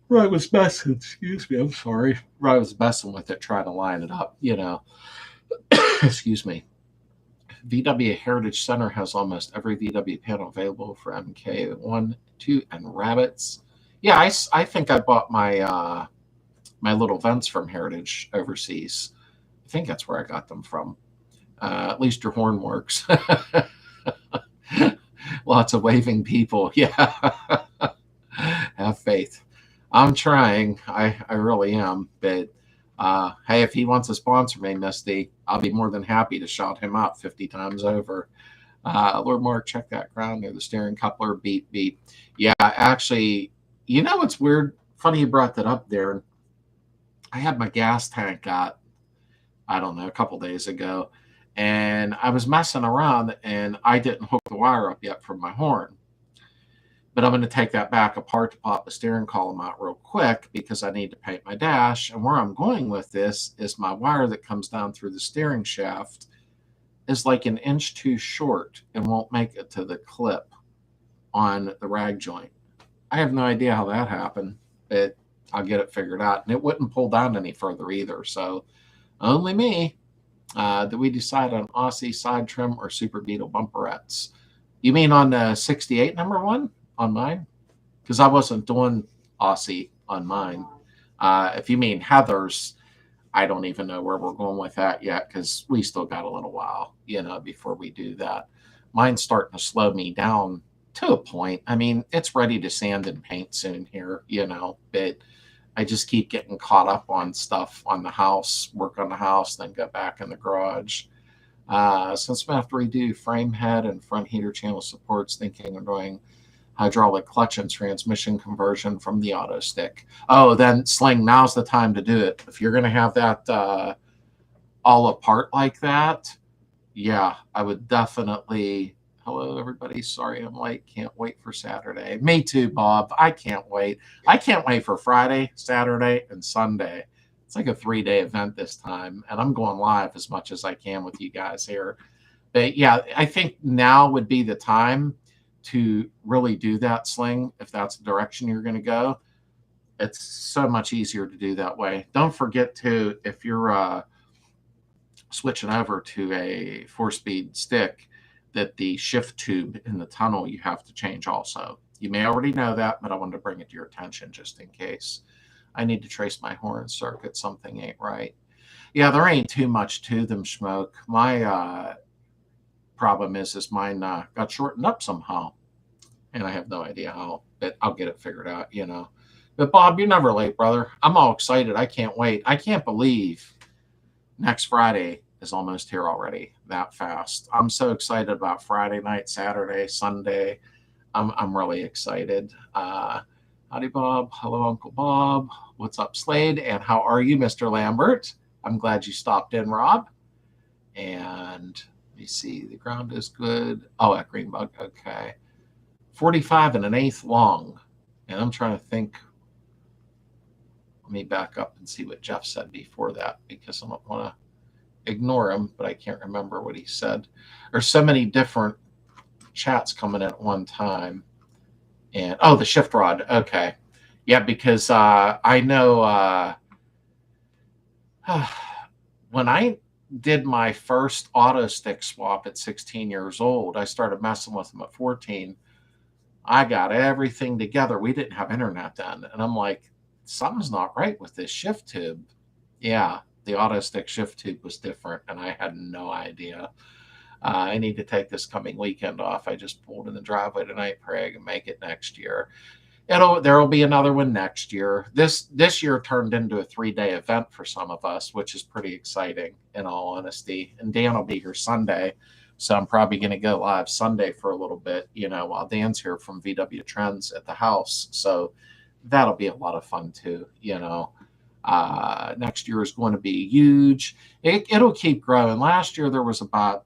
Right, was messing, excuse me, I'm sorry. Right, was messing with it, trying to line it up, you know. Excuse me. VW Heritage Center has almost every VW panel available for MK1, 2, and Rabbits. Yeah, I think I bought my my little vents from Heritage overseas. I think that's where I got them from. At least your horn works. Lots of waving people. Yeah. Have faith. I'm trying. I really am. But hey, if he wants to sponsor me, Misty, I'll be more than happy to shout him out 50 times over. Lord Mark, check that ground near the steering coupler. Beep, beep. Yeah, actually, you know what's weird? Funny you brought that up, Darren. I had my gas tank got, I don't know, a couple days ago. And I was messing around, and I didn't hook the wire up yet from my horn. But I'm going to take that back apart to pop the steering column out real quick because I need to paint my dash. And where I'm going with this is my wire that comes down through the steering shaft is like an inch too short and won't make it to the clip on the rag joint. I have no idea how that happened, but I'll get it figured out. And it wouldn't pull down any further either. So only me. Did we decide on Aussie side trim or Super Beetle bumperettes? You mean on the 68 number one on mine? Because I wasn't doing Aussie on mine. If you mean Heather's, I don't even know where we're going with that yet because we still got a little while, before we do that. Mine's starting to slow me down to a point. I mean, it's ready to sand and paint soon here, but I just keep getting caught up on stuff on the house, work on the house, then go back in the garage. Since I'm going to have to redo frame head and front heater channel supports, thinking of doing hydraulic clutch and transmission conversion from the auto stick. Oh, then Sling, now's the time to do it. If you're going to have that all apart like that, yeah, I would definitely. Hello, everybody. Sorry I'm late. Can't wait for Saturday. Me too, Bob. I can't wait. I can't wait for Friday, Saturday, and Sunday. It's like a 3-day event this time, and I'm going live as much as I can with you guys here. But yeah, I think now would be the time to really do that, Sling, if that's the direction you're going to go. It's so much easier to do that way. Don't forget to, if you're switching over to a 4-speed stick, that the shift tube in the tunnel you have to change also. You may already know that, but I wanted to bring it to your attention just in case. I need to trace my horn circuit. Something ain't right. Yeah, there ain't too much to them, Smoke. My problem is mine got shortened up somehow, and I have no idea how, but I'll get it figured out, But Bob, you're never late, brother. I'm all excited. I can't wait. I can't believe next Friday is almost here already, that fast. I'm so excited about Friday night, Saturday, Sunday. I'm really excited. Howdy, Bob. Hello, Uncle Bob. What's up, Slade? And how are you, Mr. Lambert? I'm glad you stopped in, Rob. And let me see. The ground is good. Oh, that green bug. Okay. 45 1/8 long. And I'm trying to think. Let me back up and see what Jeff said before that, because I don't want to ignore him, but I can't remember what he said. There's so many different chats coming in at one time. And the shift rod. Okay. Yeah, because I know when I did my first auto stick swap at 16 years old, I started messing with them at 14. I got everything together. We didn't have internet then. And I'm like, something's not right with this shift tube. Yeah, the auto stick shift tube was different, and I had no idea. I need to take this coming weekend off. I just pulled in the driveway tonight, pray I can make it next year. There'll be another one next year. This year turned into a 3-day event for some of us, which is pretty exciting, in all honesty. And Dan will be here Sunday, so I'm probably going to go live Sunday for a little bit, while Dan's here from VW Trends at the house. So that'll be a lot of fun too, Next year is going to be huge. It'll keep growing. Last year there was about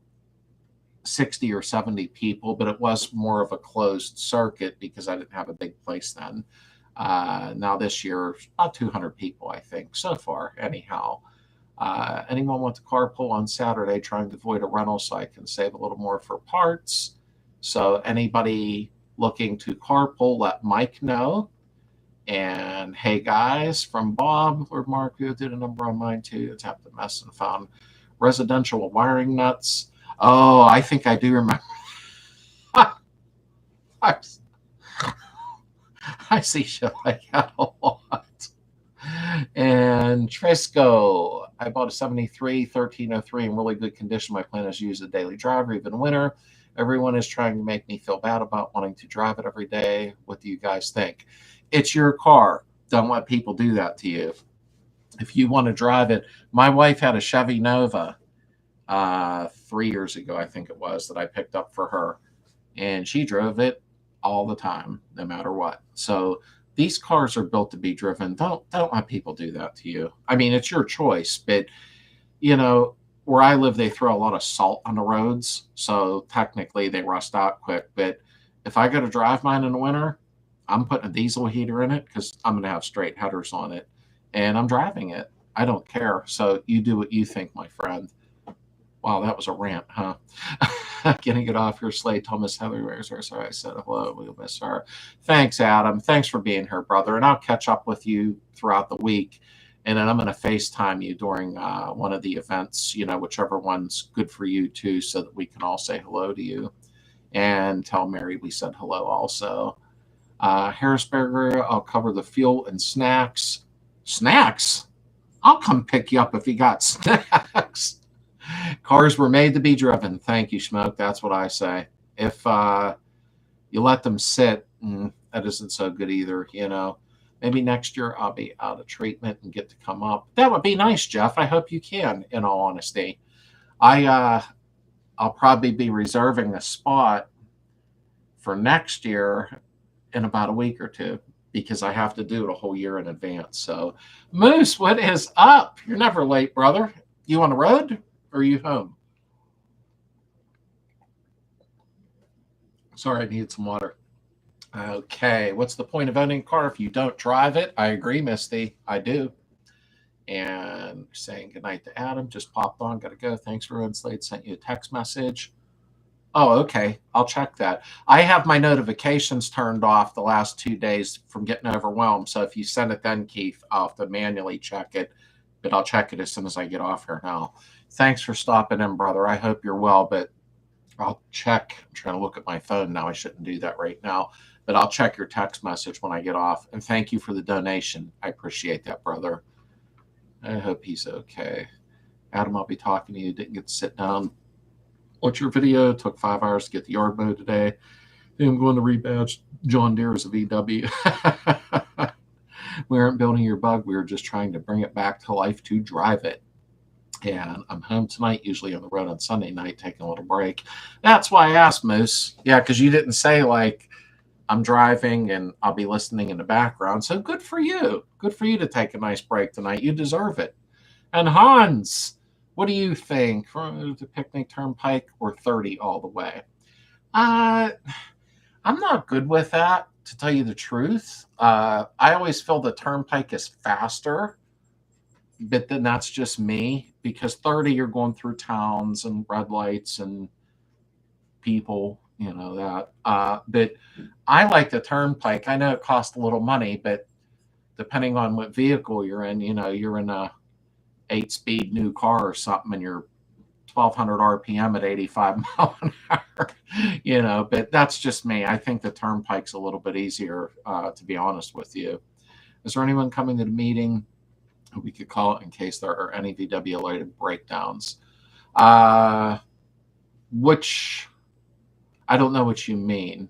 60 or 70 people, but it was more of a closed circuit because I didn't have a big place then. Now this year, about 200 people, I think, so far, anyhow. Anyone want to carpool on Saturday, trying to avoid a rental so I can save a little more for parts? So anybody looking to carpool, let Mike know. And hey guys, from Bob or Mark, who did a number on mine too, tapped the mess and found residential wiring nuts. Oh, I think I do remember. I see shit like that a lot. And Trisco, I bought a 73 1303 in really good condition. My plan is to use a daily driver, even winter. Everyone is trying to make me feel bad about wanting to drive it every day. What do you guys think? It's your car. Don't let people do that to you. If you want to drive it, my wife had a Chevy Nova 3 years ago, I think it was, that I picked up for her. And she drove it all the time, no matter what. So these cars are built to be driven. Don't let people do that to you. I mean, it's your choice, but where I live, they throw a lot of salt on the roads, so technically they rust out quick. But if I go to drive mine in the winter, I'm putting a diesel heater in it because I'm going to have straight headers on it, and I'm driving it. I don't care. So you do what you think, my friend. Wow, that was a rant, huh? Getting it off your slate. Thomas Heather, where's her? Sorry, I said hello. We'll miss her. Thanks, Adam. Thanks for being here, brother. And I'll catch up with you throughout the week. And then I'm going to FaceTime you during one of the events, whichever one's good for you too, so that we can all say hello to you and tell Mary we said hello also. Harrisburger, I'll cover the fuel and snacks. Snacks? I'll come pick you up if you got snacks. Cars were made to be driven. Thank you, Schmoke. That's what I say. If you let them sit, that isn't so good either, Maybe next year I'll be out of treatment and get to come up. That would be nice, Jeff. I hope you can, in all honesty. I'll probably be reserving a spot for next year in about a week or two because I have to do it a whole year in advance. So, Moose, what is up? You're never late, brother. You on the road or are you home? Sorry, I need some water. Okay, what's the point of owning a car if you don't drive it? I agree, Misty. I do. And saying goodnight to Adam. Just popped on. Got to go. Thanks for Red Slade. Sent you a text message. Oh, okay. I'll check that. I have my notifications turned off the last 2 days from getting overwhelmed. So if you send it then, Keith, I'll have to manually check it. But I'll check it as soon as I get off here now. Thanks for stopping in, brother. I hope you're well, but I'll check. I'm trying to look at my phone now. I shouldn't do that right now. But I'll check your text message when I get off. And thank you for the donation. I appreciate that, brother. I hope he's okay. Adam, I'll be talking to you. Didn't get to sit down. Watch your video. It took 5 hours to get the yard mode today. I'm going to rebadge John Deere as a VW. We aren't building your bug. We were just trying to bring it back to life to drive it. And I'm home tonight, usually on the road on Sunday night, taking a little break. That's why I asked, Moose. Yeah, because you didn't say, I'm driving and I'll be listening in the background. So good for you. Good for you to take a nice break tonight. You deserve it. And Hans, what do you think? From the picnic turnpike or 30 all the way? I'm not good with that, to tell you the truth. I always feel the turnpike is faster, but then that's just me, because 30 you're going through towns and red lights and people, that. But I like the turnpike. I know it costs a little money, but depending on what vehicle you're in, you're in a 8-speed new car or something and you're 1,200 RPM at 85 mile an hour, but that's just me. I think the turnpike's a little bit easier, to be honest with you. Is there anyone coming to the meeting? We could call it in case there are any VW-related breakdowns. Which, I don't know what you mean.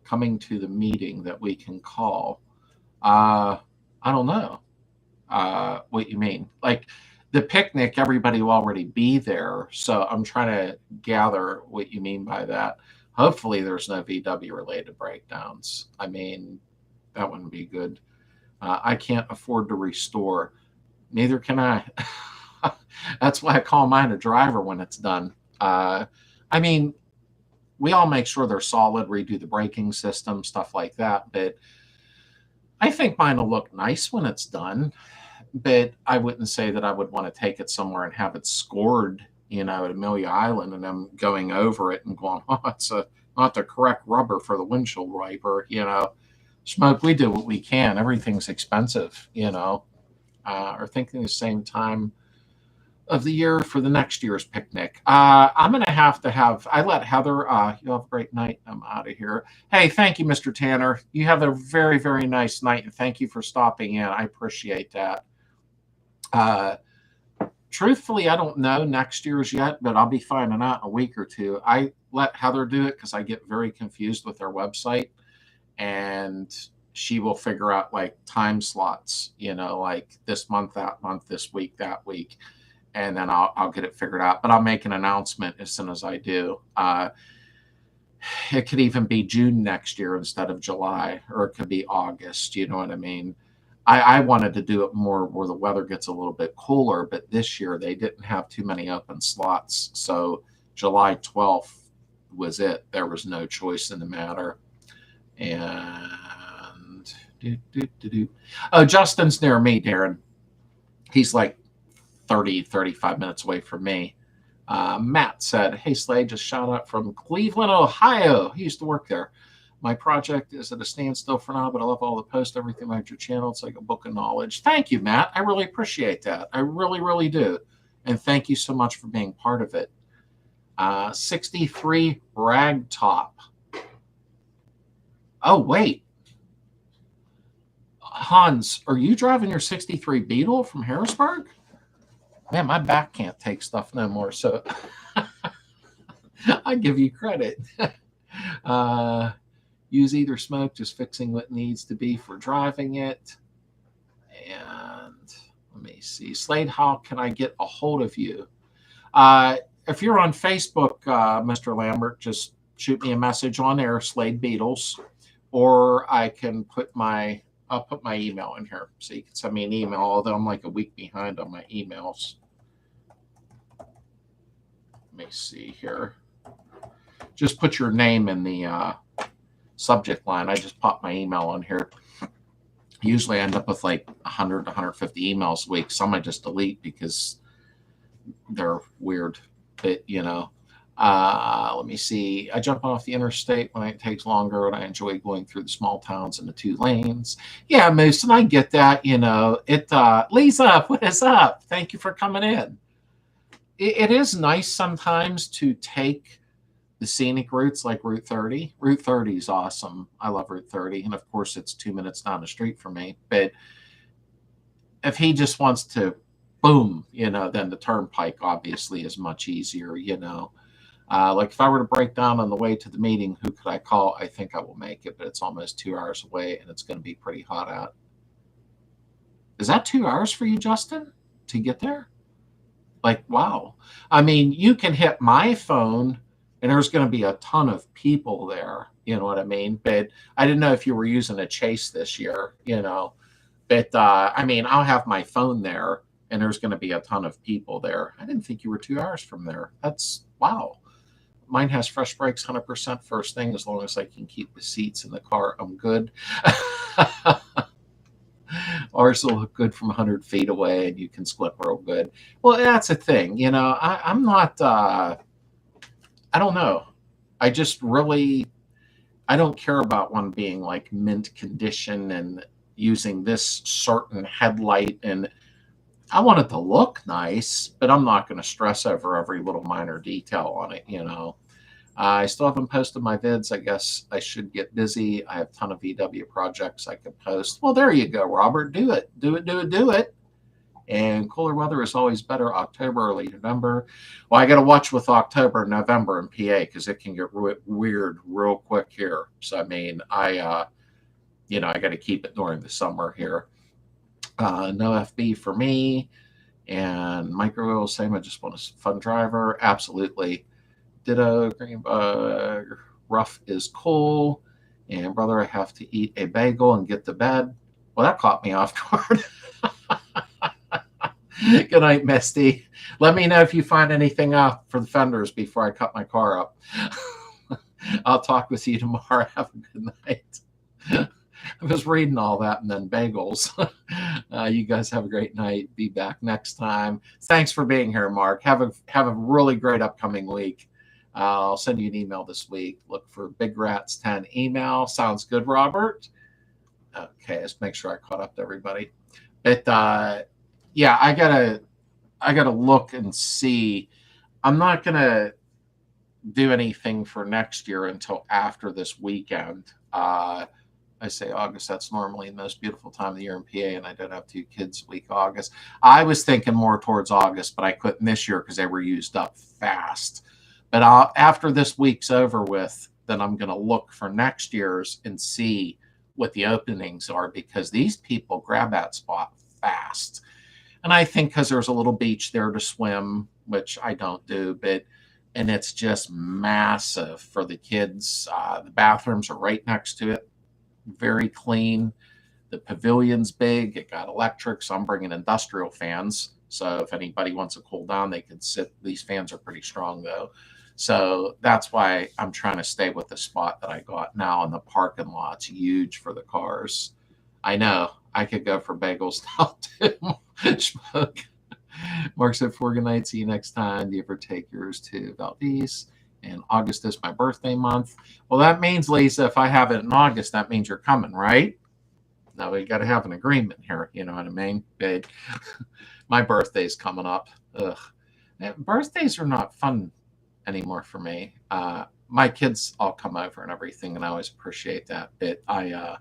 Coming to the meeting that we can call. I don't know what you mean. Like the picnic, everybody will already be there. So I'm trying to gather what you mean by that. Hopefully there's no VW-related breakdowns. I mean, that wouldn't be good. I can't afford to restore. Neither can I. That's why I call mine a driver when it's done. I mean, we all make sure they're solid, redo the braking system, stuff like that. But I think mine will look nice when it's done. But I wouldn't say that I would want to take it somewhere and have it scored, at Amelia Island, and them going over it and going, oh, it's not the correct rubber for the windshield wiper, Smoke, we do what we can. Everything's expensive, or thinking the same time of the year for the next year's picnic. I'm going to have, I let Heather, you have a great night. I'm out of here. Hey, thank you, Mr. Tanner. You have a very, very nice night, and thank you for stopping in. I appreciate that. Truthfully, I don't know next year's yet, but I'll be finding out in a week or two. I let Heather do it because I get very confused with their website, and she will figure out time slots, like this month, that month, this week, that week. And then I'll get it figured out. But I'll make an announcement as soon as I do. It could even be June next year instead of July, or it could be August. You know what I mean? I wanted to do it more where the weather gets a little bit cooler, but this year they didn't have too many open slots. So July 12th was it. There was no choice in the matter. And oh, Justin's near me, Darren. He's 35 minutes away from me. Matt said, hey, Slade, just shout out from Cleveland, Ohio. He used to work there. My project is at a standstill for now, but I love all the posts, everything about your channel. It's like a book of knowledge. Thank you, Matt. I really appreciate that. I really, really do. And thank you so much for being part of it. 63 rag top. Oh, wait. Hans, are you driving your 63 Beetle from Harrisburg? Man, my back can't take stuff no more, so I give you credit. Use either smoke, just fixing what needs to be for driving it. And let me see. Slade, how can I get a hold of you? If you're on Facebook, Mr. Lambert, just shoot me a message on there, Slade Beetles, or I can I'll put my email in here so you can send me an email, although I'm like a week behind on my emails. Let me see here. Just put your name in the subject line. I just pop my email on here. Usually I end up with like 100 to 150 emails a week. Some I just delete because they're weird. But, let me see. I jump off the interstate when it takes longer, and I enjoy going through the small towns in the 2 lanes. Yeah, Moose, and I get that. Lisa, what is up? Thank you for coming in. It is nice sometimes to take the scenic routes like Route 30. Route 30 is awesome. I love Route 30. And of course, it's 2 minutes down the street from me. But if he just wants to boom, then the turnpike obviously is much easier, Like if I were to break down on the way to the meeting, who could I call? I think I will make it, but it's almost 2 hours away and it's going to be pretty hot out. Is that 2 hours for you, Justin, to get there? Like, wow. I mean, you can hit my phone and there's going to be a ton of people there. You know what I mean? But I didn't know if you were using a Chase this year, But, I'll have my phone there and there's going to be a ton of people there. I didn't think you were 2 hours from there. That's, wow. Mine has fresh brakes, 100% first thing. As long as I can keep the seats in the car, I'm good. Ours will look good from 100 feet away and you can squint real good. Well, that's a thing. I'm not, I don't know. I just really, I don't care about one being like mint condition and using this certain headlight. And I want it to look nice, but I'm not going to stress over every little minor detail on it, I still haven't posted my vids. I guess I should get busy. I have a ton of VW projects I could post. Well, there you go, Robert. Do it. Do it, do it, do it. And cooler weather is always better. October, early November. Well, I got to watch with October and November in PA because it can get weird real quick here. So, I got to keep it during the summer here. No FB for me. And Micro Oil saying I just want a fun driver. Absolutely. Ditto. Green rough is cool. And brother, I have to eat a bagel and get to bed. Well, that caught me off guard. Good night, Misty. Let me know if you find anything up for the fenders before I cut my car up. I'll talk with you tomorrow. Have a good night. I was reading all that and then bagels. You guys have a great night. Be back next time. Thanks for being here, Mark. Have a really great upcoming week. I'll send you an email this week. Look for Big Rats 10 email. Sounds good, Robert? Okay, let's make sure I caught up to everybody. But yeah, I gotta look and see. I'm not gonna do anything for next year until after this weekend. I say August, that's normally the most beautiful time of the year in PA, and I don't have 2 kids week August. I was thinking more towards August, but I couldn't this year because they were used up fast. But after this week's over with, then I'm going to look for next year's and see what the openings are because these people grab that spot fast. And I think because there's a little beach there to swim, which I don't do, and it's just massive for the kids. The bathrooms are right next to it. Very clean. The pavilion's big. It got electric, so I'm bringing industrial fans. So if anybody wants to cool down, they can sit. These fans are pretty strong, though. So that's why I'm trying to stay with the spot that I got now in the parking lot's huge for the cars. I know. I could go for bagels now, too. Smoke. Mark said, 4 good night. See you next time. Do you ever take yours to Valdez? And August is my birthday month. Well, that means, Lisa, if I have it in August, that means you're coming, right? Now we got to have an agreement here. You know what I mean? Babe, my birthday's coming up. Ugh. Birthdays are not fun anymore for me. My kids all come over and everything, and I always appreciate that. But I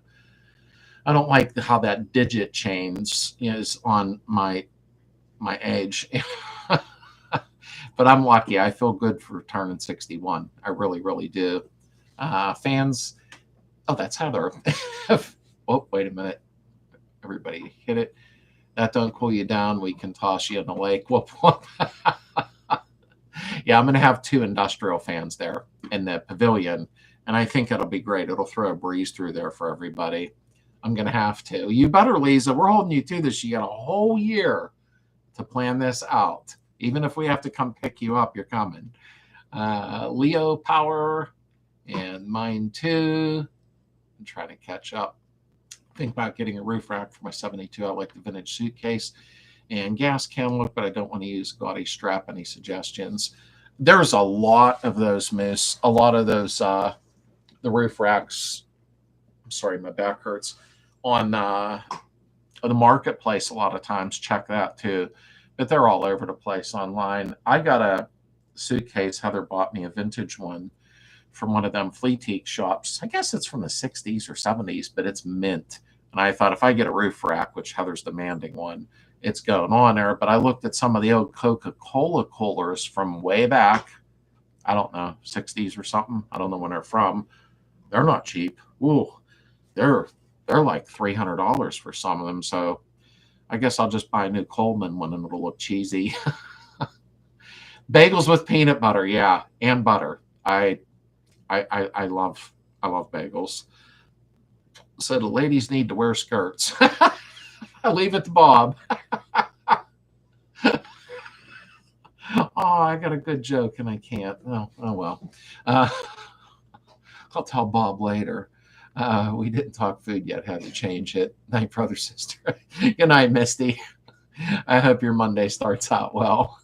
don't like how that digit change is on my age. But I'm lucky. I feel good for turning 61. I really, really do. Fans, oh, that's Heather. Oh, wait a minute. Everybody hit it. That don't cool you down. We can toss you in the lake. Whoop, whoop. Yeah, I'm going to have 2 industrial fans there in the pavilion, and I think it'll be great. It'll throw a breeze through there for everybody. I'm going to have to. You better, Lisa. We're holding you to this. You got a whole year to plan this out. Even if we have to come pick you up, you're coming. Leo Power and mine too. I'm trying to catch up. Think about getting a roof rack for my 72. I like the vintage suitcase and gas can look, but I don't want to use gaudy strap. Any suggestions? There's a lot of those, Moose. A lot of those, the roof racks. I'm sorry, my back hurts. On the marketplace, a lot of times. Check that too. But they're all over the place online. I got a suitcase. Heather bought me a vintage one from one of them Fleetique shops. I guess it's from the 60s or 70s, but it's mint. And I thought if I get a roof rack, which Heather's demanding one, it's going on there. But I looked at some of the old Coca-Cola coolers from way back. I don't know, 60s or something. I don't know when they're from. They're not cheap. Ooh, they're like $300 for some of them. So I guess I'll just buy a new Coleman one and it'll look cheesy. Bagels with peanut butter, yeah, and butter. I love bagels. So the ladies need to wear skirts. I leave it to Bob. Oh, I got a good joke and I can't. Oh well. I'll tell Bob later. We didn't talk food yet. Had to change it. Night, brother, sister. Good night, Misty. I hope your Monday starts out well.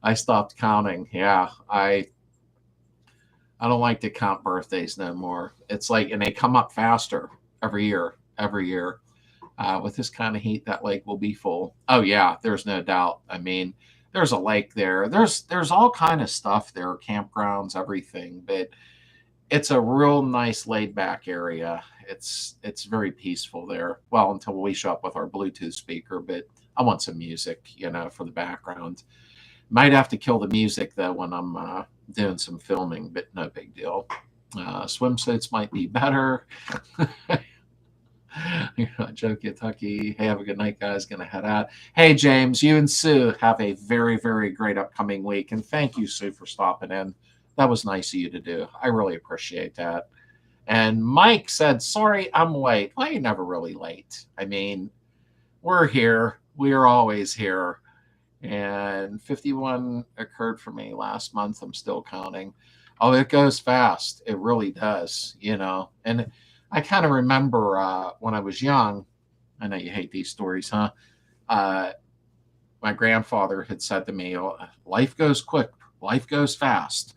I stopped counting. Yeah, I don't like to count birthdays no more. It's like, and they come up faster every year. With this kind of heat, that lake will be full. Oh yeah, there's no doubt. I mean, there's a lake there. There's all kind of stuff there, campgrounds, everything. But it's a real nice laid back area. It's very peaceful there. Well, until we show up with our Bluetooth speaker, but I want some music, for the background. Might have to kill the music though when I'm doing some filming, but no big deal. Swimsuits might be better. Joe Kentucky. Hey, have a good night, guys. Gonna head out. Hey, James, you and Sue have a very, very great upcoming week. And thank you, Sue, for stopping in. That was nice of you to do. I really appreciate that. And Mike said, sorry, I'm late. Well, you're never really late. I mean, we're here. We are always here. And 51 occurred for me last month. I'm still counting. Oh, it goes fast. It really does, And I kind of remember when I was young, I know you hate these stories, huh? My grandfather had said to me, life goes quick, life goes fast.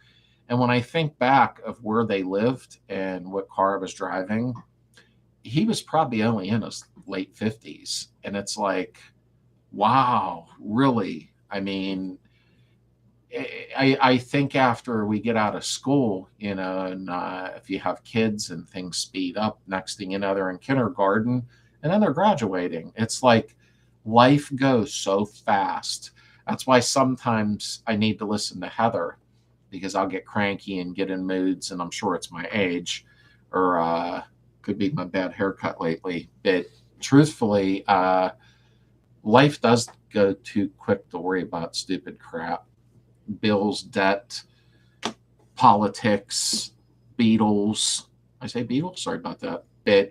And when I think back of where they lived and what car I was driving, he was probably only in his late 50s. And it's like, wow, really? I mean, I think after we get out of school, and if you have kids and things speed up, next thing you know, they're in kindergarten and then they're graduating. It's like life goes so fast. That's why sometimes I need to listen to Heather, because I'll get cranky and get in moods, and I'm sure it's my age, or could be my bad haircut lately. But truthfully, life does go too quick to worry about stupid crap. Bills, debt, politics, Beatles. I say Beatles? Sorry about that. But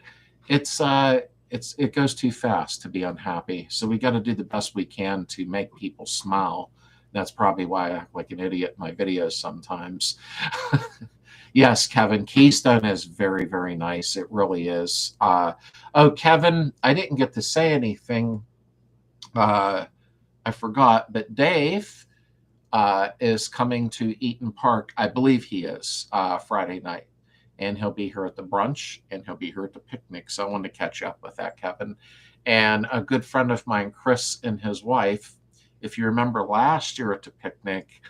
it goes too fast to be unhappy. So we got to do the best we can to make people smile. That's probably why I act like an idiot in my videos sometimes. Yes, Kevin, Keystone is very, very nice. It really is. Kevin, I didn't get to say anything. I forgot, but Dave, is coming to Eaton Park. I believe he is Friday night. And he'll be here at the brunch and he'll be here at the picnic. So I wanted to catch up with that, Kevin. And a good friend of mine, Chris, and his wife, if you remember last year at the picnic,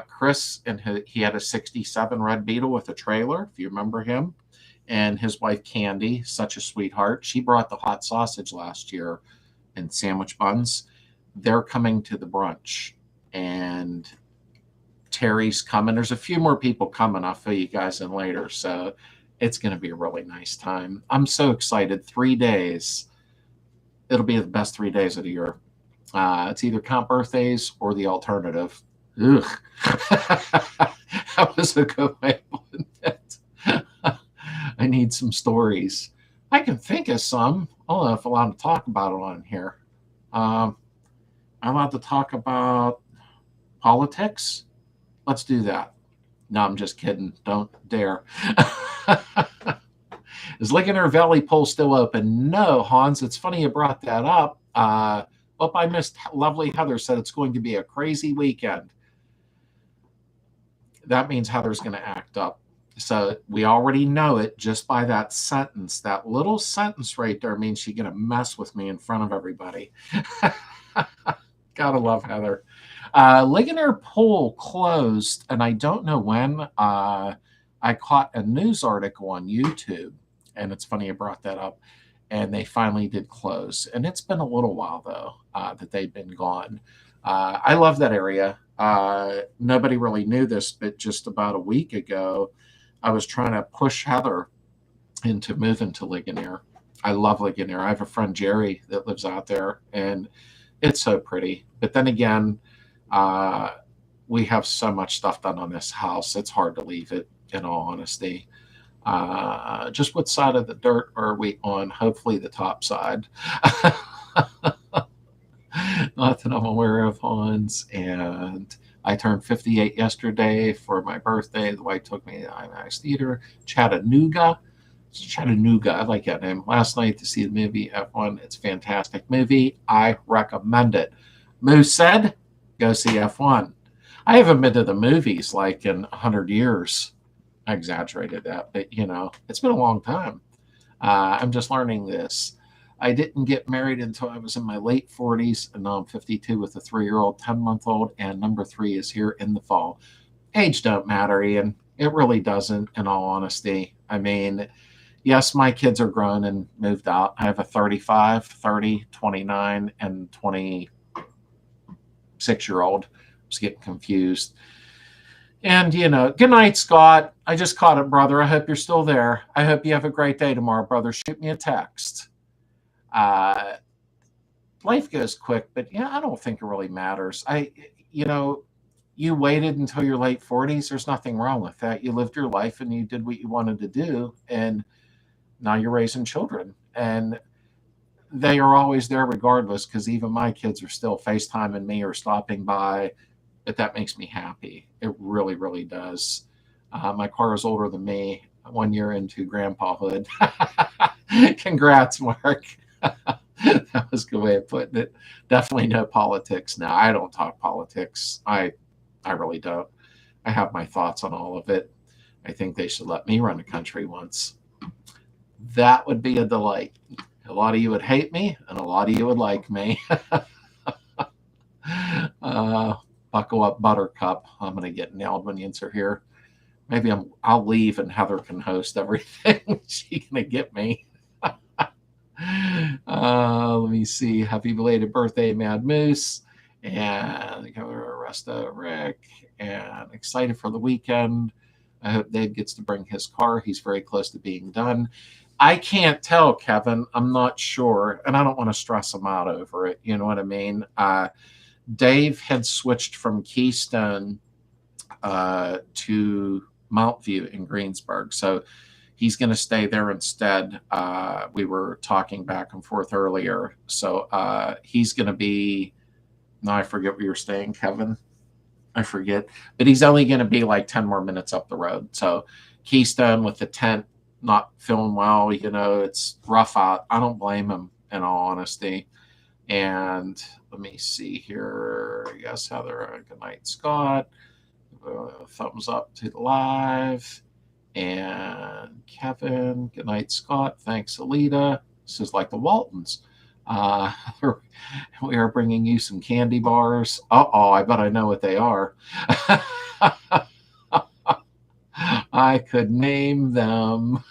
Chris he had a 67 red Beetle with a trailer, if you remember him. And his wife, Candy, such a sweetheart. She brought the hot sausage last year and sandwich buns. They're coming to the brunch. And Terry's coming. There's a few more people coming. I'll fill you guys in later. So it's going to be a really nice time. I'm so excited. 3 days. It'll be the best 3 days of the year. It's either count birthdays or the alternative. Ugh. That was a good way of putting it. I need some stories. I can think of some. I don't know if I'm allowed to talk about it on here. I'm allowed to talk about politics. Let's do that. No, I'm just kidding. Don't dare. Is Ligonier Valley poll still open? No, Hans. It's funny you brought that up. I missed. Lovely Heather said it's going to be a crazy weekend. That means Heather's going to act up. So we already know it just by that sentence. That little sentence right there means she's going to mess with me in front of everybody. Gotta love Heather. Ligonier poll closed, and I don't know when. I caught a news article on YouTube, and it's funny you brought that up, and they finally did close. And it's been a little while, though, that they've been gone. I love that area. Nobody really knew this, but just about a week ago, I was trying to push Heather into moving to Ligonier. I love Ligonier. I have a friend, Jerry, that lives out there, and it's so pretty. But then again, we have so much stuff done on this house. It's hard to leave it, in all honesty. Just what side of the dirt are we on? Hopefully the top side. Not that I'm aware of, Hans. And I turned 58 yesterday for my birthday. The wife took me to the IMAX Theater, Chattanooga. I like that name. Last night to see the movie F1. It's a fantastic movie. I recommend it. Moose said, go see F1. I haven't been to the movies like in 100 years. I exaggerated that, but it's been a long time. I'm just learning this. I didn't get married until I was in my late 40s, and now I'm 52 with a 3-year-old, 10-month-old, and number 3 is here in the fall. Age don't matter, Ian. It really doesn't, in all honesty. I mean, yes, my kids are grown and moved out. I have a 35, 30, 29, and 26-year-old. I was getting confused. And, good night, Scott. I just caught it, brother. I hope you're still there. I hope you have a great day tomorrow, brother. Shoot me a text. Life goes quick, but I don't think it really matters. You waited until your late 40s. There's nothing wrong with that. You lived your life and you did what you wanted to do. And now you're raising children, and they are always there regardless, because even my kids are still FaceTiming me or stopping by, but that makes me happy. It really, really does. My car is older than me, 1 year into grandpahood. Congrats, Mark. That was a good way of putting it. Definitely no politics. No, I don't talk politics. I really don't. I have my thoughts on all of it. I think they should let me run the country once. That would be a delight. A lot of you would hate me, and a lot of you would like me. Buckle up, Buttercup. I'm going to get nailed when you answer here. Maybe I'll leave and Heather can host everything. She's going to get me. Let me see. Happy belated birthday, Mad Moose. And the rest of Rick. And excited for the weekend. I hope Dave gets to bring his car. He's very close to being done. I can't tell, Kevin. I'm not sure. And I don't want to stress him out over it. You know what I mean? Dave had switched from Keystone to Mount View in Greensburg. So he's going to stay there instead. We were talking back and forth earlier. So he's going to be, now I forget where you're staying, Kevin. I forget. But he's only going to be like 10 more minutes up the road. So Keystone with the tent not feeling well, it's rough out. I don't blame him, in all honesty. And let me see here. Yes, Heather, good night, Scott. Thumbs up to the live. And Kevin, good night, Scott. Thanks, Alita. This is like the Waltons. Uh, we are bringing you some candy bars. Uh-oh, I bet I know what they are. I could name them.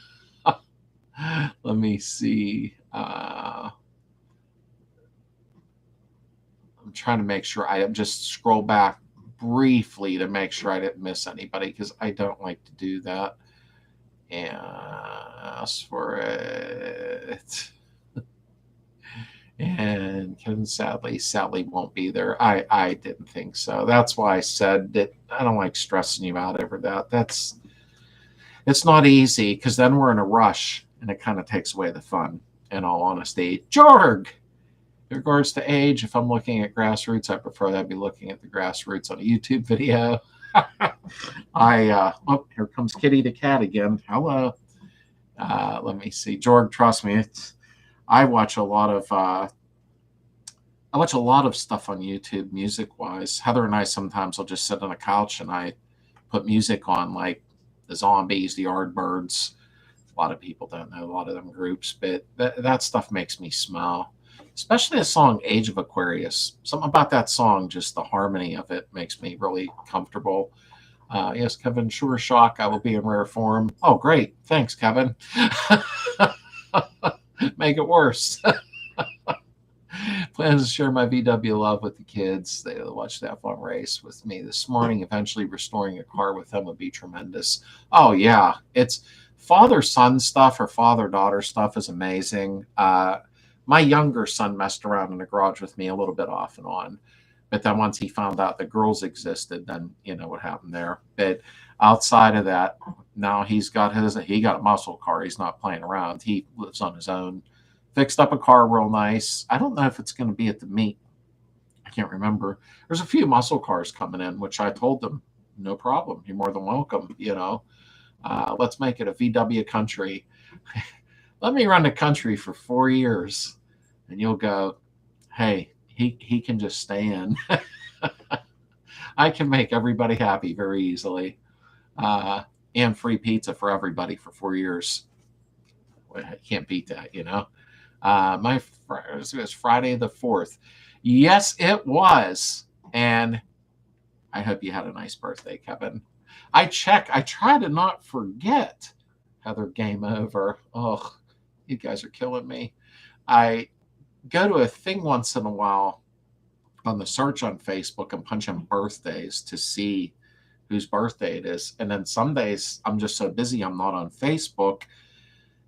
Let me see. I'm trying to make sure. I just scroll back briefly to make sure I didn't miss anybody, because I don't like to do that. And ask for it. And Kevin sadly won't be there. I didn't think so. That's why I said that I don't like stressing you out over that. It's not easy, because then we're in a rush and it kind of takes away the fun, in all honesty. Jorg! In regards to age, if I'm looking at grassroots, I prefer that I'd be looking at the grassroots on a YouTube video. Here comes Kitty the cat again. Hello. Let me see. Jorg, trust me, I watch a lot of stuff on YouTube, music-wise. Heather and I sometimes will just sit on a couch and I put music on, like the Zombies, the Yardbirds. A lot of people don't know a lot of them groups, but that stuff makes me smile. Especially the song Age of Aquarius. Something about that song, just the harmony of it, makes me really comfortable. Yes, Kevin, sure shock. I will be in rare form. Oh, great. Thanks, Kevin. Make it worse. Plans to share my VW love with the kids. They watched the F1 race with me this morning. Eventually restoring a car with them would be tremendous. Oh, yeah. It's father-son stuff or father-daughter stuff is amazing. My younger son messed around in the garage with me a little bit off and on. But then once he found out the girls existed, then you know what happened there. But outside of that, now he got a muscle car. He's not playing around. He lives on his own. Fixed up a car real nice. I don't know if it's going to be at the meet. I can't remember. There's a few muscle cars coming in, which I told them, no problem. You're more than welcome. Let's make it a VW country. Let me run the country for 4 years. And you'll go, hey, he can just stay in. I can make everybody happy very easily. And free pizza for everybody for 4 years. I can't beat that, It was Friday the 4th. Yes, it was. And I hope you had a nice birthday, Kevin. I try to not forget. Heather, game over. Oh, you guys are killing me. I go to a thing once in a while on the search on Facebook and punch in birthdays to see whose birthday it is. And then some days I'm just so busy I'm not on Facebook.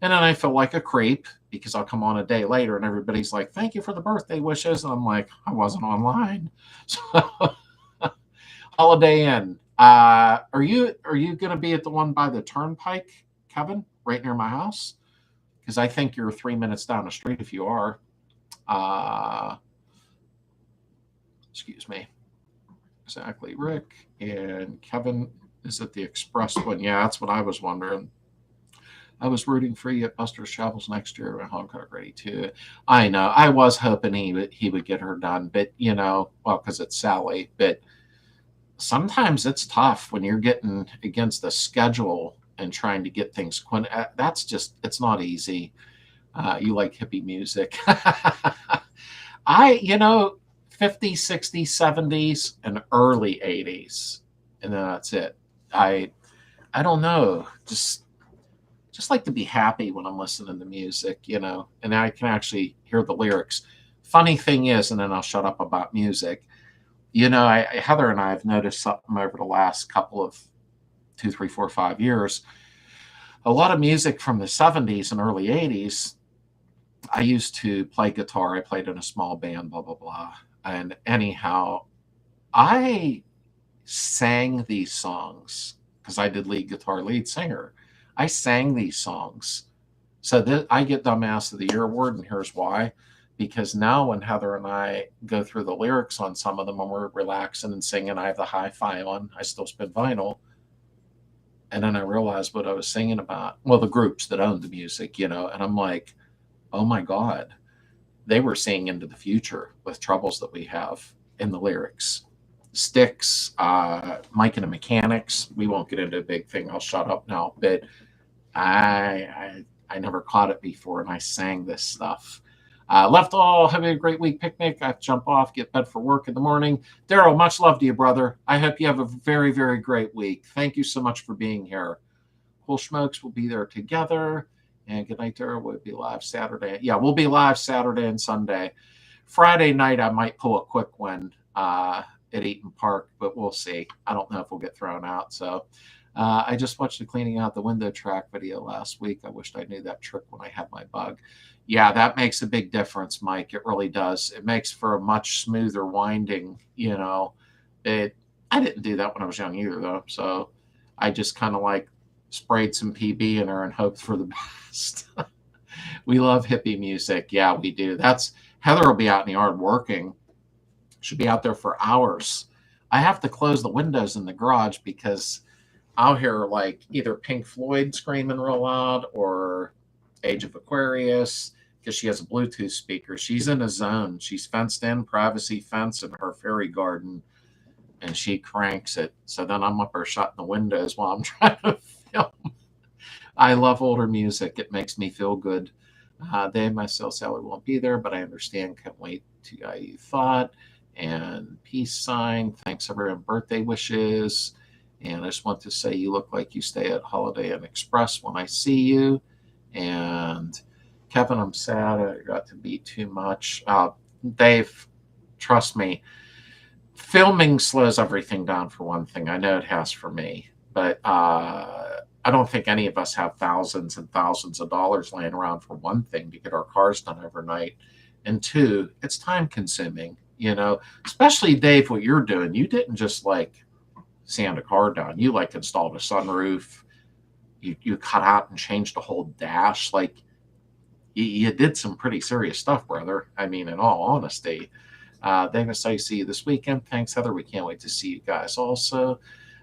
And then I feel like a creep because I'll come on a day later and everybody's like, thank you for the birthday wishes. And I'm like, I wasn't online. So Holiday Inn. Are you going to be at the one by the Turnpike, Kevin, right near my house? Because I think you're 3 minutes down the street if you are. Excuse me. Exactly, Rick. And Kevin is at the Express one. Yeah, that's what I was wondering. I was rooting for you at Buster's Travels next year when Hong Kong ready too. I know. I was hoping he would get her done, but because it's Sally. But sometimes it's tough when you're getting against the schedule and trying to get things. It's not easy. You like hippie music. 50s, 60s, 70s, and early 80s. And then that's it. I don't know. Just like to be happy when I'm listening to music, and I can actually hear the lyrics. Funny thing is, and then I'll shut up about music. Heather and I have noticed something over the last couple of 2, 3, 4, 5 years. A lot of music from the 70s and early 80s. I used to play guitar. I played in a small band, blah, blah, blah. And anyhow, I sang these songs because I did lead singer. I sang these songs. So I get Dumbass of the Year award, and here's why. Because now when Heather and I go through the lyrics on some of them when we're relaxing and singing, I have the hi-fi on. I still spin vinyl. And then I realized what I was singing about. Well, the groups that owned the music, and I'm like, oh my God, they were seeing into the future with troubles that we have in the lyrics. Sticks, Mike and the Mechanics. We won't get into a big thing. I'll shut up now. But I never caught it before, and I sang this stuff. Left all, having a great week picnic. I have to jump off, get bed for work in the morning. Daryl, much love to you, brother. I hope you have a very, very great week. Thank you so much for being here. Cool Smokes will be there together. And good night, Daryl. We'll be live Saturday. Yeah, we'll be live Saturday and Sunday. Friday night, I might pull a quick one at Eaton Park, but we'll see. I don't know if we'll get thrown out. So I just watched the cleaning out the window track video last week. I wished I knew that trick when I had my bug. Yeah, that makes a big difference, Mike. It really does. It makes for a much smoother winding, you know. I didn't do that when I was young either, though. So I just kind of like sprayed some PB in her and hoped for the best. We love hippie music. Yeah, we do. Heather will be out in the yard working. She'll be out there for hours. I have to close the windows in the garage because I'll hear like either Pink Floyd screaming real loud or Age of Aquarius because she has a Bluetooth speaker. She's in a zone. She's fenced in, privacy fence in her fairy garden, and she cranks it. So then I'm up there shutting the windows while I'm trying to film. I love older music. It makes me feel good. Dave, myself, Sally won't be there, but I understand. Can't wait to you thought. And peace sign. Thanks everyone. Birthday wishes. And I just want to say you look like you stay at Holiday Inn Express when I see you. And Kevin, I'm sad I got to be too much. Dave, trust me, filming slows everything down for one thing. I know it has for me, but I don't think any of us have thousands and thousands of dollars laying around for one thing to get our cars done overnight. And two, it's time consuming, you know, especially Dave, what you're doing. You didn't just like sand a car down. You like installed a sunroof. You cut out and changed the whole dash. Like you did some pretty serious stuff, brother. I mean, in all honesty. Davis, I see you this weekend. Thanks, Heather. We can't wait to see you guys also.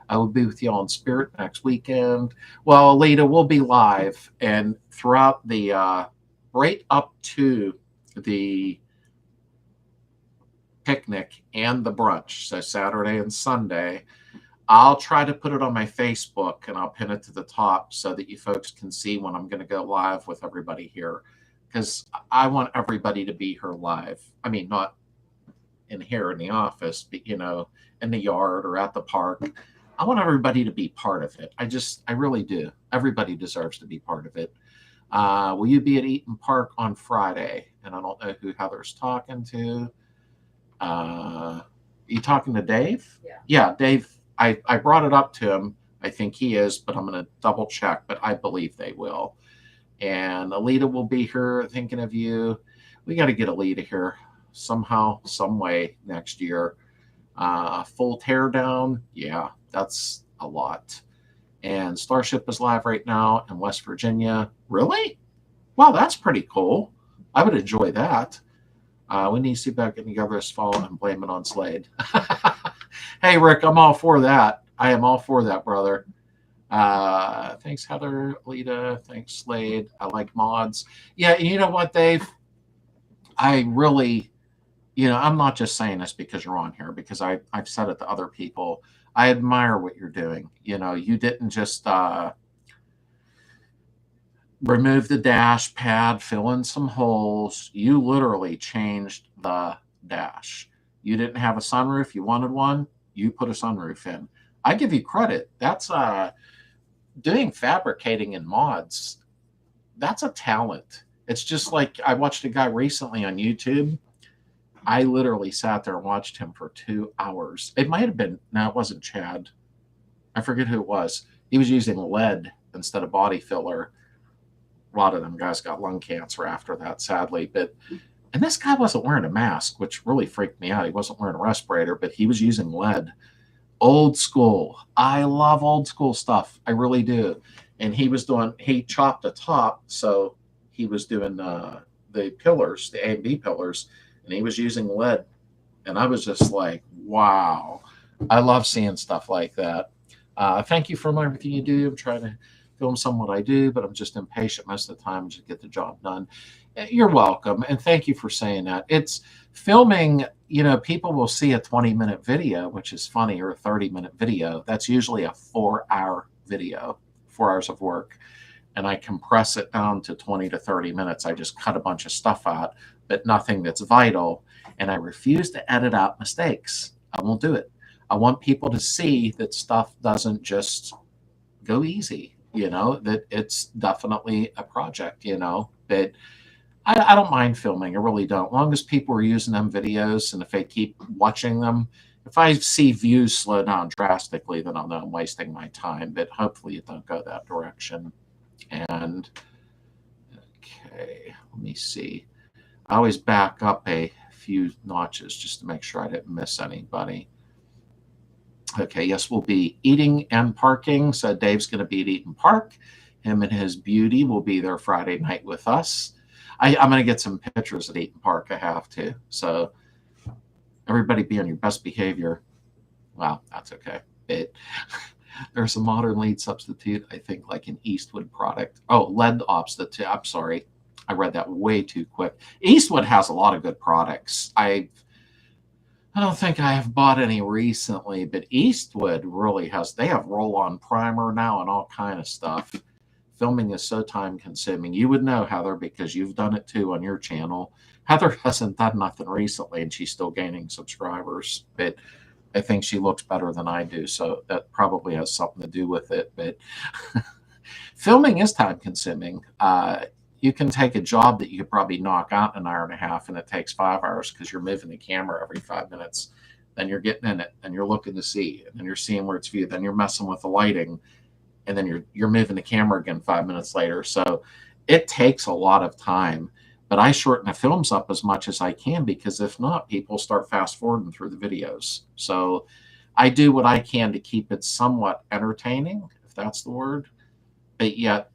I will be with you all in spirit next weekend. Well, Alita, we'll be live. And throughout the, right up to the picnic and the brunch, so Saturday and Sunday, I'll try to put it on my Facebook and I'll pin it to the top so that you folks can see when I'm going to go live with everybody here. Because I want everybody to be here live. I mean, not in here in the office, but, you know, in the yard or at the park. I want everybody to be part of it. I really do. Everybody deserves to be part of it. Will you be at Eaton Park on Friday? And I don't know who Heather's talking to. You talking to Dave? Yeah. Yeah, Dave. I brought it up to him. I think he is, but I'm going to double check. But I believe they will. And Alita will be here thinking of you. We got to get Alita here somehow, some way next year. Full teardown. Yeah, that's a lot. And Starship is live right now in West Virginia. Really? Wow, that's pretty cool. I would enjoy that. We need to see about getting together this fall and blame it on Slade. Hey, Rick, I'm all for that. I am all for that, brother. Thanks, Heather, Lita. Thanks, Slade. I like mods. Yeah, you know what, Dave? I really, you know, I'm not just saying this because you're on here, because I've said it to other people. I admire what you're doing. You know, you didn't just remove the dash pad, fill in some holes. You literally changed the dash. You didn't have a sunroof. You wanted one. You put a sunroof in. I give you credit. That's doing fabricating in mods. That's a talent. It's just like I watched a guy recently on YouTube. I literally sat there and watched him for 2 hours. It might have been, no, it wasn't Chad. I forget who it was. He was using lead instead of body filler. A lot of them guys got lung cancer after that, sadly. And this guy wasn't wearing a mask, which really freaked me out. He wasn't wearing a respirator, but he was using lead. Old school. I love old school stuff. I really do. And he chopped a top, so he was doing the pillars, the A and B pillars, and he was using lead. And I was just like, wow. I love seeing stuff like that. Thank you for everything you do. I'm trying to film some what I do, but I'm just impatient most of the time to get the job done. You're welcome. And thank you for saying that. It's filming, people will see a 20-minute video, which is funny, or a 30-minute video. That's usually a 4-hour video, 4 hours of work. And I compress it down to 20 to 30 minutes. I just cut a bunch of stuff out, but nothing that's vital. And I refuse to edit out mistakes. I won't do it. I want people to see that stuff doesn't just go easy, that it's definitely a project, but I don't mind filming. I really don't. As long as people are using them videos and if they keep watching them, if I see views slow down drastically, then I'll know I'm wasting my time, but hopefully it don't go that direction. And okay, let me see. I always back up a few notches just to make sure I didn't miss anybody. Okay, yes, we'll be eating and parking. So Dave's going to be at Eaton Park. Him and his beauty will be there Friday night with us. I'm going to get some pictures at Eaton Park. I have to. So everybody be on your best behavior. Wow, that's okay. There's a modern lead substitute, I think, like an Eastwood product. Oh, lead substitute. I'm sorry. I read that way too quick. Eastwood has a lot of good products. I don't think I have bought any recently, but Eastwood really has. They have roll-on primer now and all kind of stuff. Filming is so time-consuming. You would know, Heather, because you've done it too on your channel. Heather hasn't done nothing recently, and she's still gaining subscribers. But I think she looks better than I do, so that probably has something to do with it. But filming is time-consuming. You can take a job that you could probably knock out in an hour and a half, and it takes 5 hours because you're moving the camera every 5 minutes. Then you're getting in it, and you're looking to see, and then you're seeing where it's viewed. Then you're messing with the lighting, and then you're moving the camera again 5 minutes later. So it takes a lot of time. But I shorten the films up as much as I can because if not, people start fast forwarding through the videos. So I do what I can to keep it somewhat entertaining, if that's the word, but yet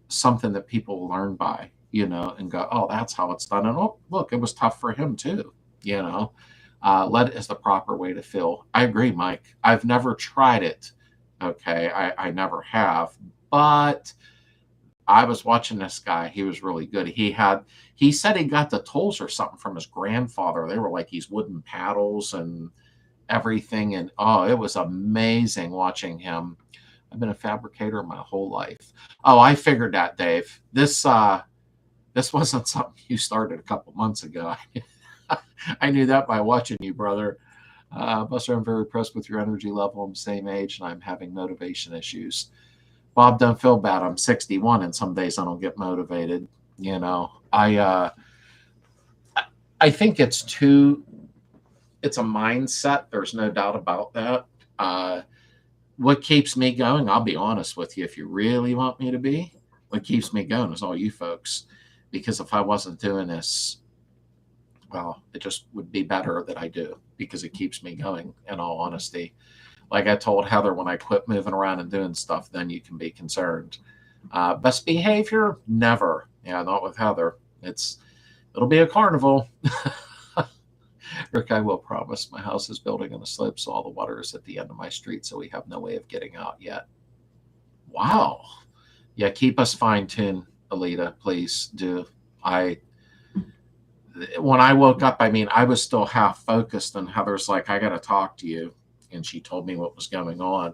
something that people learn by, and go, oh, that's how it's done. And oh, look, it was tough for him too, lead is the proper way to fill. I agree, Mike. I've never tried it. Okay. I never have, but I was watching this guy. He was really good. He said he got the tools or something from his grandfather. They were like these wooden paddles and everything. And oh, it was amazing watching him. I've been a fabricator my whole life. Oh, I figured that, Dave. This wasn't something you started a couple months ago. I knew that by watching you, brother. Buster, I'm very impressed with your energy level. I'm the same age and I'm having motivation issues. Bob, don't feel bad. I'm 61 and some days I don't get motivated. I think it's a mindset. There's no doubt about that. What keeps me going, I'll be honest with you, if you really want me to be, what keeps me going is all you folks. Because if I wasn't doing this, well, it just would be better that I do because it keeps me going, in all honesty. Like I told Heather, when I quit moving around and doing stuff, then you can be concerned. Best behavior? Never. Yeah, not with Heather. It'll be a carnival. Rick, I will promise. My house is building on the slope, so all the water is at the end of my street, so we have no way of getting out yet. Wow. Yeah, keep us fine-tuned, Alita, please do. When I woke up, I was still half focused, and Heather's like, I got to talk to you. And she told me what was going on.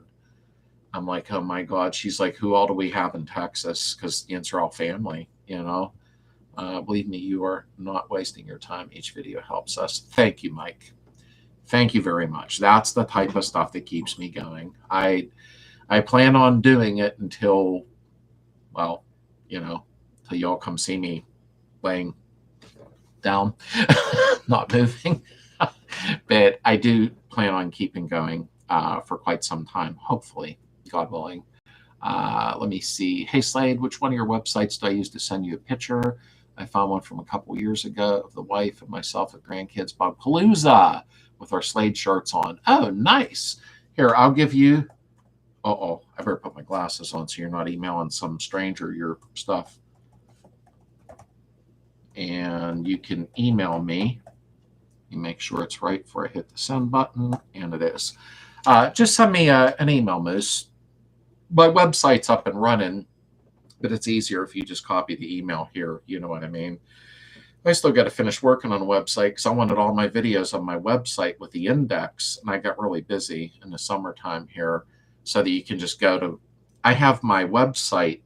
I'm like, oh my God. She's like, who all do we have in Texas? Because it's all family, Believe me, you are not wasting your time. Each video helps us. Thank you, Mike. Thank you very much. That's the type of stuff that keeps me going. I plan on doing it until, well, till y'all come see me laying down, not moving. But I do plan on keeping going for quite some time, hopefully, God willing. Let me see. Hey, Slade, which one of your websites do I use to send you a picture? I found one from a couple years ago of the wife and myself with grandkids, Bob Palooza, with our Slade shirts on. Oh, nice. Here, I'll give you. Uh-oh, I better put my glasses on so you're not emailing some stranger your stuff. And you can email me. You make sure it's right before I hit the send button, and it is. Just send me an email, Moose. My website's up and running, but it's easier if you just copy the email here. You know what I mean? I still got to finish working on a website because I wanted all my videos on my website with the index, and I got really busy in the summertime here, so that you can just go to. I have my website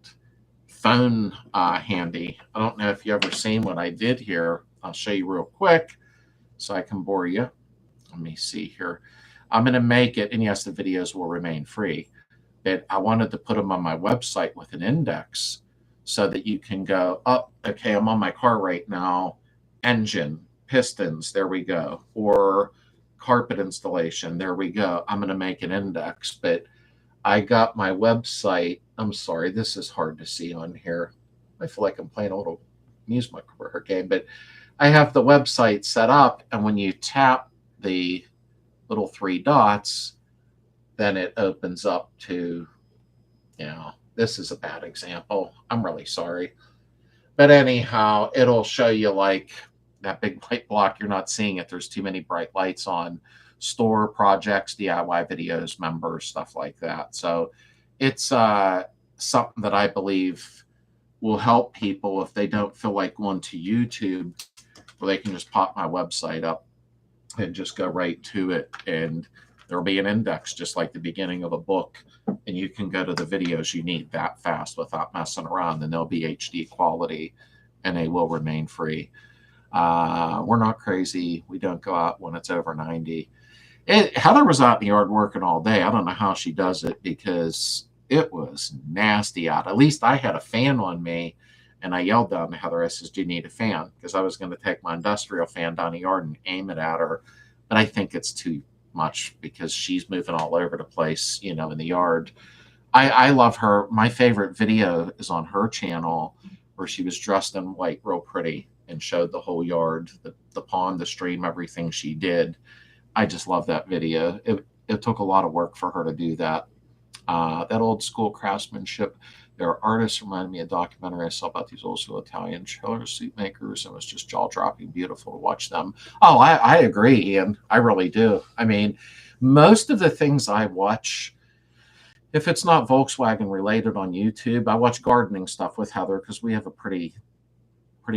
phone handy. I don't know if you ever seen what I did here. I'll show you real quick so I can bore you. Let me see here. I'm going to make it, and yes, the videos will remain free, but I wanted to put them on my website with an index so that you can go, oh, okay, I'm on my car right now, engine, pistons, there we go, or carpet installation, there we go. I'm going to make an index, but I got my website. I'm sorry, this is hard to see on here. I feel like I'm playing a little music game, but I have the website set up, and when you tap the little three dots, then it opens up to, this is a bad example. I'm really sorry. But anyhow, it'll show you like that big light block. You're not seeing it. There's too many bright lights on. Store, projects, DIY videos, members, stuff like that. So it's something that I believe will help people if they don't feel like going to YouTube, where they can just pop my website up and just go right to it. And there'll be an index just like the beginning of a book. And you can go to the videos you need that fast without messing around. And they'll be HD quality and they will remain free. We're not crazy. We don't go out when it's over 90. Heather was out in the yard working all day. I don't know how she does it because it was nasty out. At least I had a fan on me, and I yelled down to Heather. I says, "Do you need a fan?" Because I was going to take my industrial fan down the yard and aim it at her. But I think it's too much because she's moving all over the place, in the yard. I love her. My favorite video is on her channel where she was dressed in white, real pretty, and showed the whole yard, the pond, the stream, everything she did. I just love that video. It took a lot of work for her to do that. That old school craftsmanship. There are artists reminded me of a documentary I saw about these old school Italian chiller suit makers. It was just jaw-dropping, beautiful to watch them. Oh, I agree, Ian. I really do. I mean, most of the things I watch, if it's not Volkswagen related on YouTube, I watch gardening stuff with Heather because we have a pretty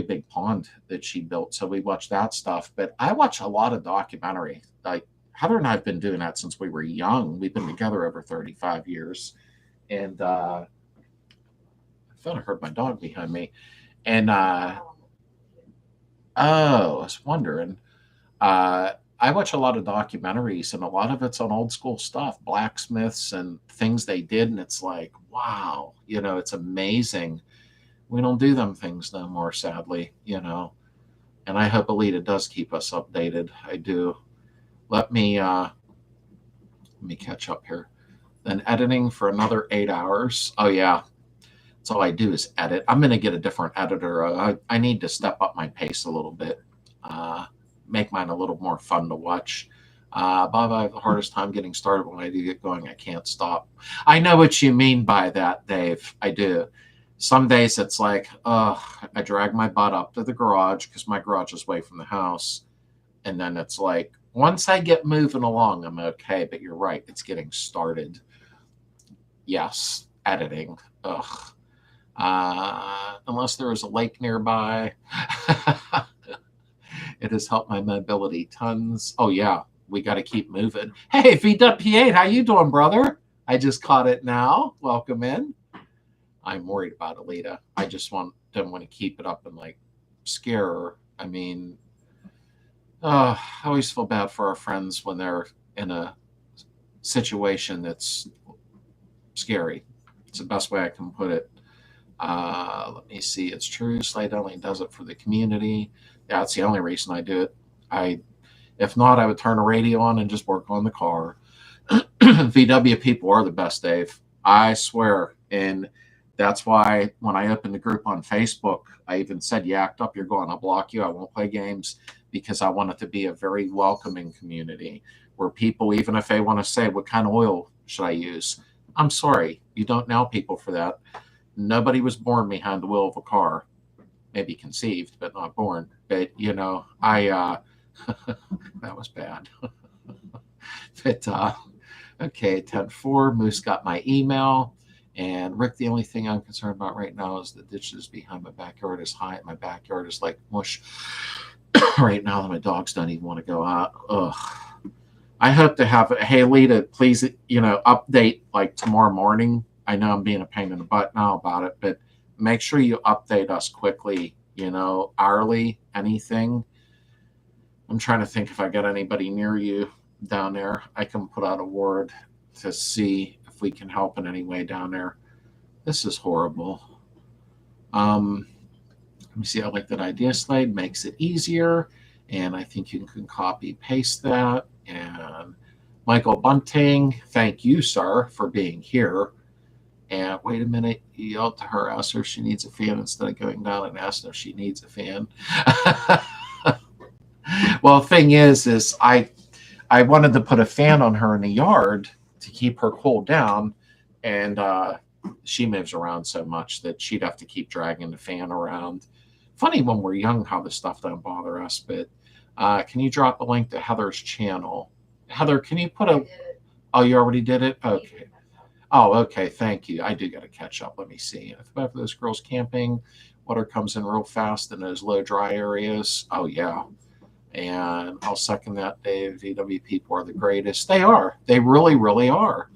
big pond that she built. So we watch that stuff. But I watch a lot of documentary. Like Heather and I have been doing that since we were young. We've been together over 35 years. And I thought I heard my dog behind me. And I was wondering. I watch a lot of documentaries, and a lot of it's on old school stuff, blacksmiths and things they did. And it's like, wow, it's amazing. We don't do them things no more, sadly, And I hope Alita does keep us updated. I do. Let me catch up here. Then editing for another 8 hours. Oh yeah, that's all I do is edit. I'm gonna get a different editor. I need to step up my pace a little bit. Make mine a little more fun to watch. Bob, I have the hardest time getting started. When I do get going, I can't stop. I know what you mean by that, Dave. I do. Some days it's like, I drag my butt up to the garage because my garage is away from the house. And then it's like, once I get moving along, I'm okay. But you're right. It's getting started. Yes. Editing. Ugh. Unless there is a lake nearby. It has helped my mobility tons. Oh, yeah. We got to keep moving. Hey, VW8, how you doing, brother? I just caught it now. Welcome in. I'm worried about Alita. I just don't want to keep it up and like scare her. I mean, I always feel bad for our friends when they're in a situation that's scary. It's the best way I can put it. Let me see. It's true. Slade only does it for the community. Yeah, it's the only reason I do it. If not, I would turn a radio on and just work on the car. VW people are the best, Dave. I swear. And that's why when I opened the group on Facebook, I even said, you act up, you're going, I'll block you. I won't play games, because I want it to be a very welcoming community where people, even if they want to say, what kind of oil should I use? I'm sorry. You don't nail people for that. Nobody was born behind the wheel of a car. Maybe conceived, but not born. But, that was bad. But, okay, 10-4, Moose got my email. And Rick, the only thing I'm concerned about right now is the ditches behind my backyard is high. My backyard is like mush right now that my dogs don't even want to go out. Ugh. I hope to have, hey, Lita, please, update like tomorrow morning. I know I'm being a pain in the butt now about it, but make sure you update us quickly, hourly, anything. I'm trying to think if I got anybody near you down there. I can put out a word to see if we can help in any way down there. This is horrible. Let me see. I like that idea, Slade. Makes it easier. And I think you can copy paste that. And Michael Bunting, thank you, sir, for being here. And wait a minute, you yelled to her, asked her if she needs a fan instead of going down and asking if she needs a fan. Well, the thing is I wanted to put a fan on her in the yard to keep her cooled down, and she moves around so much that she'd have to keep dragging the fan around. Funny when we're young how this stuff don't bother us, but can you drop a link to Heather's channel? Heather, can you put a... Oh, you already did it? Okay. Oh, okay. Thank you. I do got to catch up. Let me see. If for those girls camping, water comes in real fast in those low dry areas. Oh, yeah. And I'll second that, Dave. VW people are the greatest. They are. They really, really are.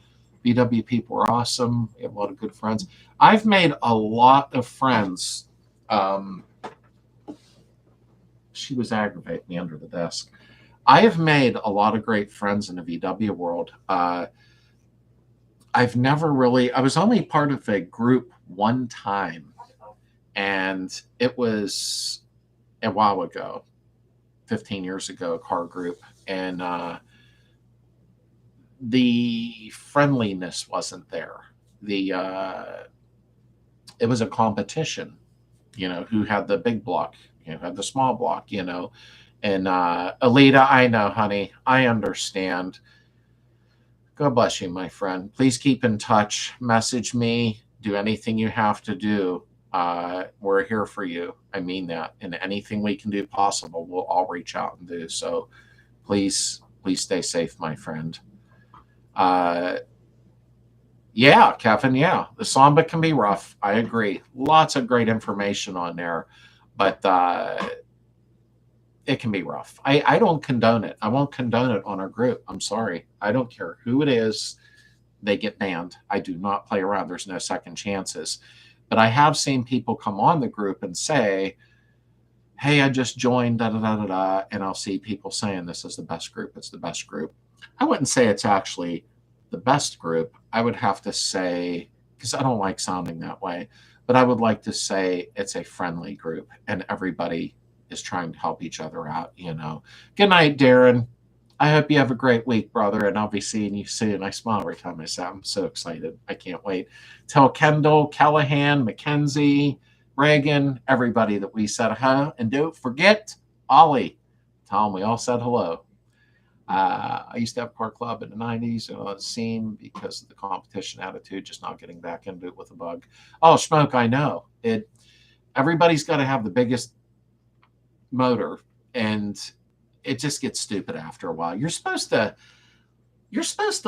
VW people are awesome. We have a lot of good friends. I've made a lot of friends. She was aggravating me under the desk. I have made a lot of great friends in the VW world. I've never really, I was only part of a group one time, and it was a while ago, 15 years ago, a car group. And the friendliness wasn't there. It was a competition, who had the big block, who had the small block, And Alita, I know, honey, I understand. God bless you, my friend. Please keep in touch. Message me. Do anything you have to do. We're here for you. I mean that. And anything we can do possible, we'll all reach out and do. So please stay safe, my friend. Yeah, Kevin, yeah. The Samba can be rough. I agree. Lots of great information on there. But it can be rough. I don't condone it. I won't condone it on our group. I'm sorry. I don't care who it is. They get banned. I do not play around. There's no second chances. But I have seen people come on the group and say, hey, I just joined, da, da, da, da, da. And I'll see people saying this is the best group. It's the best group. I wouldn't say it's actually the best group. I would have to say, because I don't like sounding that way, but I would like to say it's a friendly group and everybody is trying to help each other out, Good night, Darren. I hope you have a great week, brother, and I'll be seeing you soon. I smile every time I say it. I'm so excited. I can't wait. Tell Kendall, Callahan, Mackenzie, Reagan, everybody that we said hello. And don't forget Ollie. Tell them we all said hello. I used to have a car club in the 90s, and it seemed because of the competition attitude, just not getting back into it with a bug. Oh, Smoke, I know. Everybody's got to have the biggest motor, and it just gets stupid after a while. You're supposed to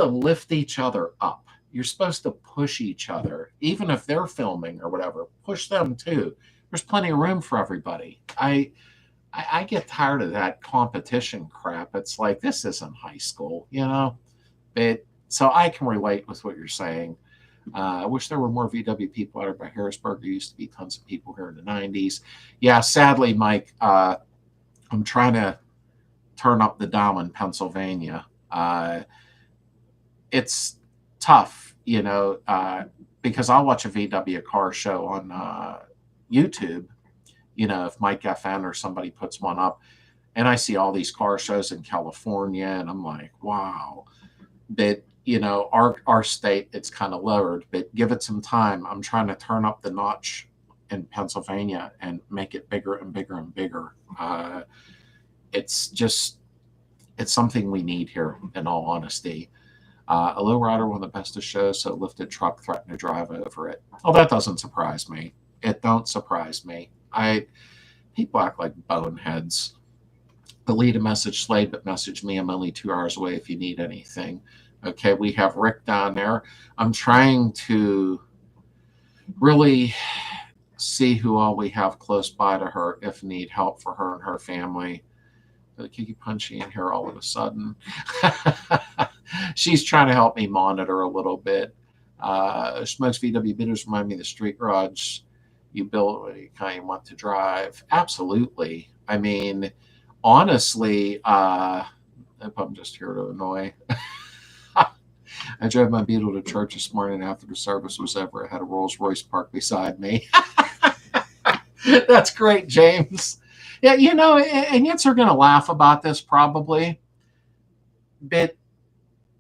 lift each other up. You're supposed to push each other, even if they're filming or whatever. Push them too. There's plenty of room for everybody. I get tired of that competition crap. It's like, this isn't high school, But so I can relate with what you're saying. I wish there were more VW people out by Harrisburg. There used to be tons of people here in the 90s. Yeah, sadly, Mike, I'm trying to turn up the dial in Pennsylvania. It's tough, because I'll watch a VW car show on YouTube, if Mike FN or somebody puts one up, and I see all these car shows in California, and I'm like, wow. But our state, it's kind of lowered, but give it some time. I'm trying to turn up the notch in Pennsylvania and make it bigger and bigger and bigger. It's something we need here, in all honesty. A low rider, one of the bestest shows, so a lifted truck threatened to drive over it. Oh, that doesn't surprise me. It don't surprise me. People act like boneheads. Delete a message, Slade, but message me. I'm only 2 hours away if you need anything. Okay, we have Rick down there. I'm trying to really see who all we have close by to her if need help for her and her family. The Kiki Punchy in here all of a sudden. She's trying to help me monitor a little bit. Smokes VW Bitters remind me of the street garage you built when you kind of want to drive. Absolutely. I mean, honestly, I'm just here to annoy. I drove my Beetle to church this morning after the service was over. I had a Rolls Royce parked beside me. That's great, James. Yeah, and yet they're going to laugh about this probably. But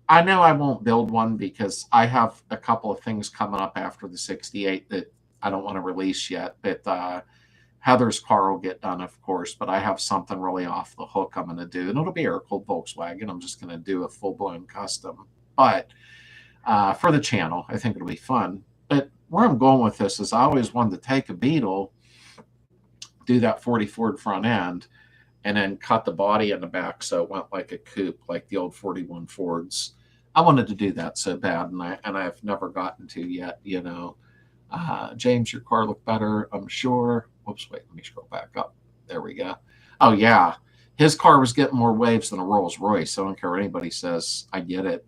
I know I won't build one because I have a couple of things coming up after the 68 that I don't want to release yet. But Heather's car will get done, of course, but I have something really off the hook I'm going to do. And it'll be air-cooled Volkswagen. I'm just going to do a full-blown custom. But for the channel, I think it'll be fun. But where I'm going with this is I always wanted to take a Beetle, do that 40 Ford front end, and then cut the body in the back so it went like a coupe, like the old 41 Fords. I wanted to do that so bad, and I've never gotten to yet, James, your car looked better, I'm sure. Whoops, wait, let me scroll back up. There we go. Oh, yeah. His car was getting more waves than a Rolls Royce. I don't care what anybody says. I get it.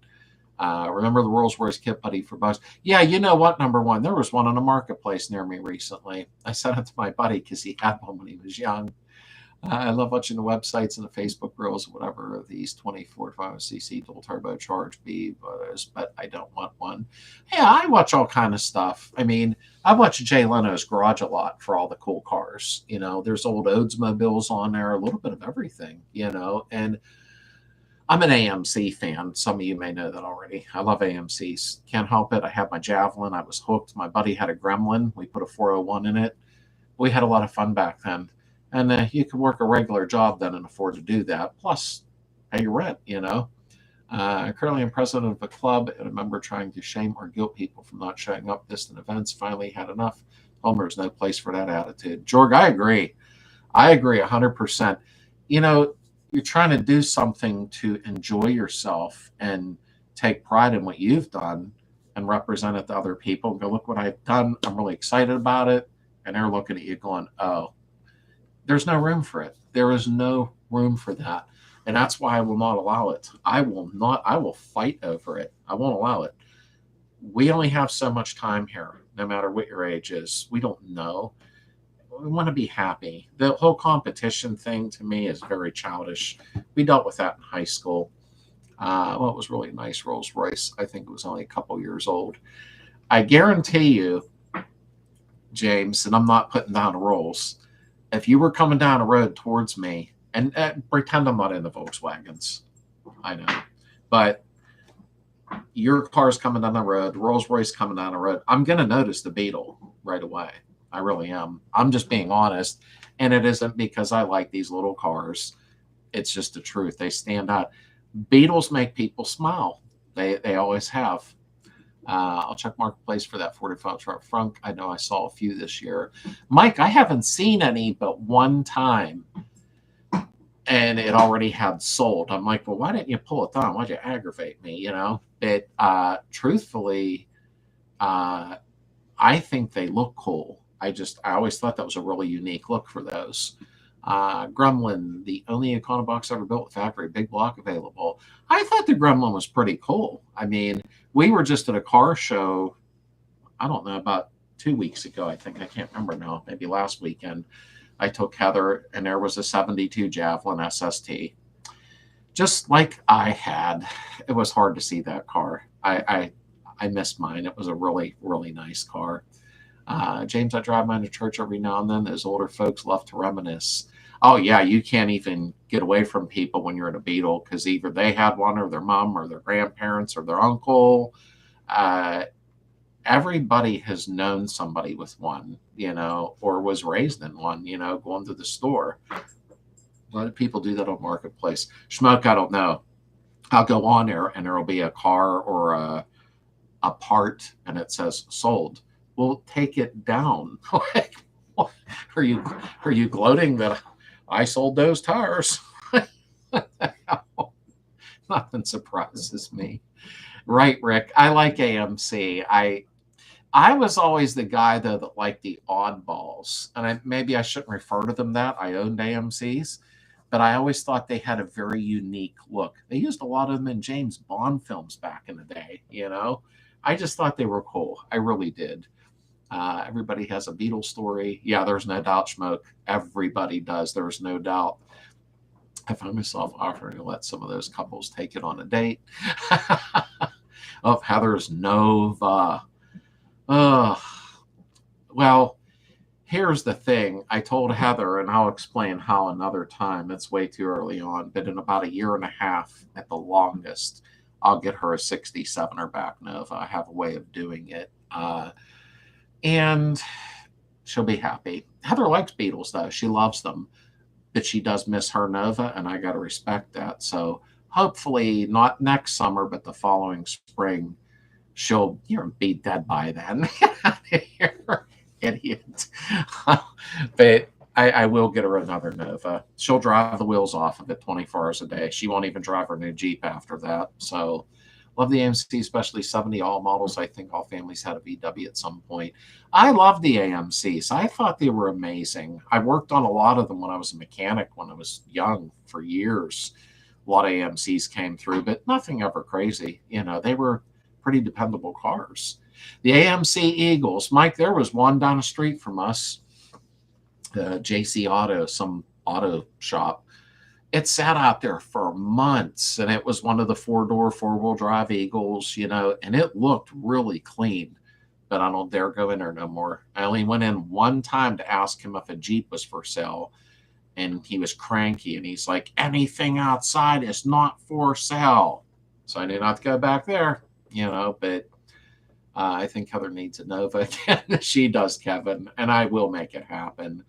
Remember the Rolls Royce kit buddy for bugs? Yeah, you know what, number one? There was one on a marketplace near me recently. I sent it to my buddy because he had one when he was young. I love watching the websites and the Facebook reels, whatever, of these 24.5cc dual turbocharged Beetles, but I don't want one. Yeah, I watch all kind of stuff. I mean, I watch Jay Leno's garage a lot for all the cool cars. There's old Oldsmobiles on there, a little bit of everything, and I'm an AMC fan. Some of you may know that already. I love AMCs. Can't help it. I have my Javelin. I was hooked. My buddy had a Gremlin. We put a 401 in it. We had a lot of fun back then. And you could work a regular job then and afford to do that. Plus, pay your rent, Currently, I'm president of a club and a member trying to shame or guilt people from not showing up to distant events. Finally had enough. There's no place for that attitude. Jorg, I agree. I agree 100%. You're trying to do something to enjoy yourself and take pride in what you've done and represent it to other people and go, look what I've done. I'm really excited about it. And they're looking at you going, oh, there's no room for it. There is no room for that. And that's why I will not allow it. I will fight over it. I won't allow it. We only have so much time here, no matter what your age is. We don't know. We want to be happy. The whole competition thing to me is very childish. We dealt with that in high school. It was really nice Rolls Royce. I think it was only a couple years old. I guarantee you, James, and I'm not putting down a Rolls, if you were coming down a road towards me, and pretend I'm not in the Volkswagens, I know, but your car's coming down the road, Rolls Royce coming down the road, I'm going to notice the Beetle right away. I really am. I'm just being honest. And it isn't because I like these little cars. It's just the truth. They stand out. Beetles make people smile. They always have. I'll check Marketplace for that 45 truck front. I know I saw a few this year. Mike, I haven't seen any but one time. And it already had sold. I'm like, well, why didn't you pull it down? Why'd you aggravate me? But truthfully, I think they look cool. I always thought that was a really unique look for those. Gremlin, the only Econobox ever built with factory, big block available. I thought the Gremlin was pretty cool. I mean, we were just at a car show, I don't know, about 2 weeks ago, I think. I can't remember now. Maybe last weekend. I took Heather, and there was a 72 Javelin SST. Just like I had. It was hard to see that car. I missed mine. It was a really, really nice car. James, I drive mine to church every now and then. Those older folks love to reminisce. Oh, yeah, you can't even get away from people when you're in a Beetle because either they had one or their mom or their grandparents or their uncle. Everybody has known somebody with one, or was raised in one, going to the store. A lot of people do that on Marketplace. Schmuck, I don't know. I'll go on there and there'll be a car or a part and it says sold. Well, take it down. Like, are you gloating that I sold those tires? Nothing surprises me. Right, Rick. I like AMC. I was always the guy though that liked the oddballs, and maybe I shouldn't refer to them that. I owned AMC's, but I always thought they had a very unique look. They used a lot of them in James Bond films back in the day. I just thought they were cool. I really did. Everybody has a Beetle story. Yeah, there's no doubt, Smoke. Everybody does. There's no doubt. I find myself offering to let some of those couples take it on a date. Of Heather's Nova. Well, here's the thing. I told Heather, and I'll explain how another time. It's way too early on, but in about a year and a half at the longest, I'll get her a 67er back Nova. I have a way of doing it. And she'll be happy. Heather likes Beetles, though. She loves them. But she does miss her Nova, and I got to respect that. So hopefully not next summer, but the following spring, she'll be dead by then. Get out of here, idiot. But I will get her another Nova. She'll drive the wheels off of it 24 hours a day. She won't even drive her new Jeep after that. So love the AMC, especially 70 all models. I think all families had a VW at some point. I love the AMCs. I thought they were amazing. I worked on a lot of them when I was a mechanic when I was young for years. A lot of AMCs came through, but nothing ever crazy. They were pretty dependable cars. The AMC Eagles, Mike, there was one down the street from us, JC Auto, some auto shop. It sat out there for months, and it was one of the four-door, four-wheel drive Eagles, and it looked really clean, but I don't dare go in there no more. I only went in one time to ask him if a Jeep was for sale, and he was cranky, and he's like, anything outside is not for sale. So I knew not to go back there, but I think Heather needs a Nova again. She does, Kevin, and I will make it happen.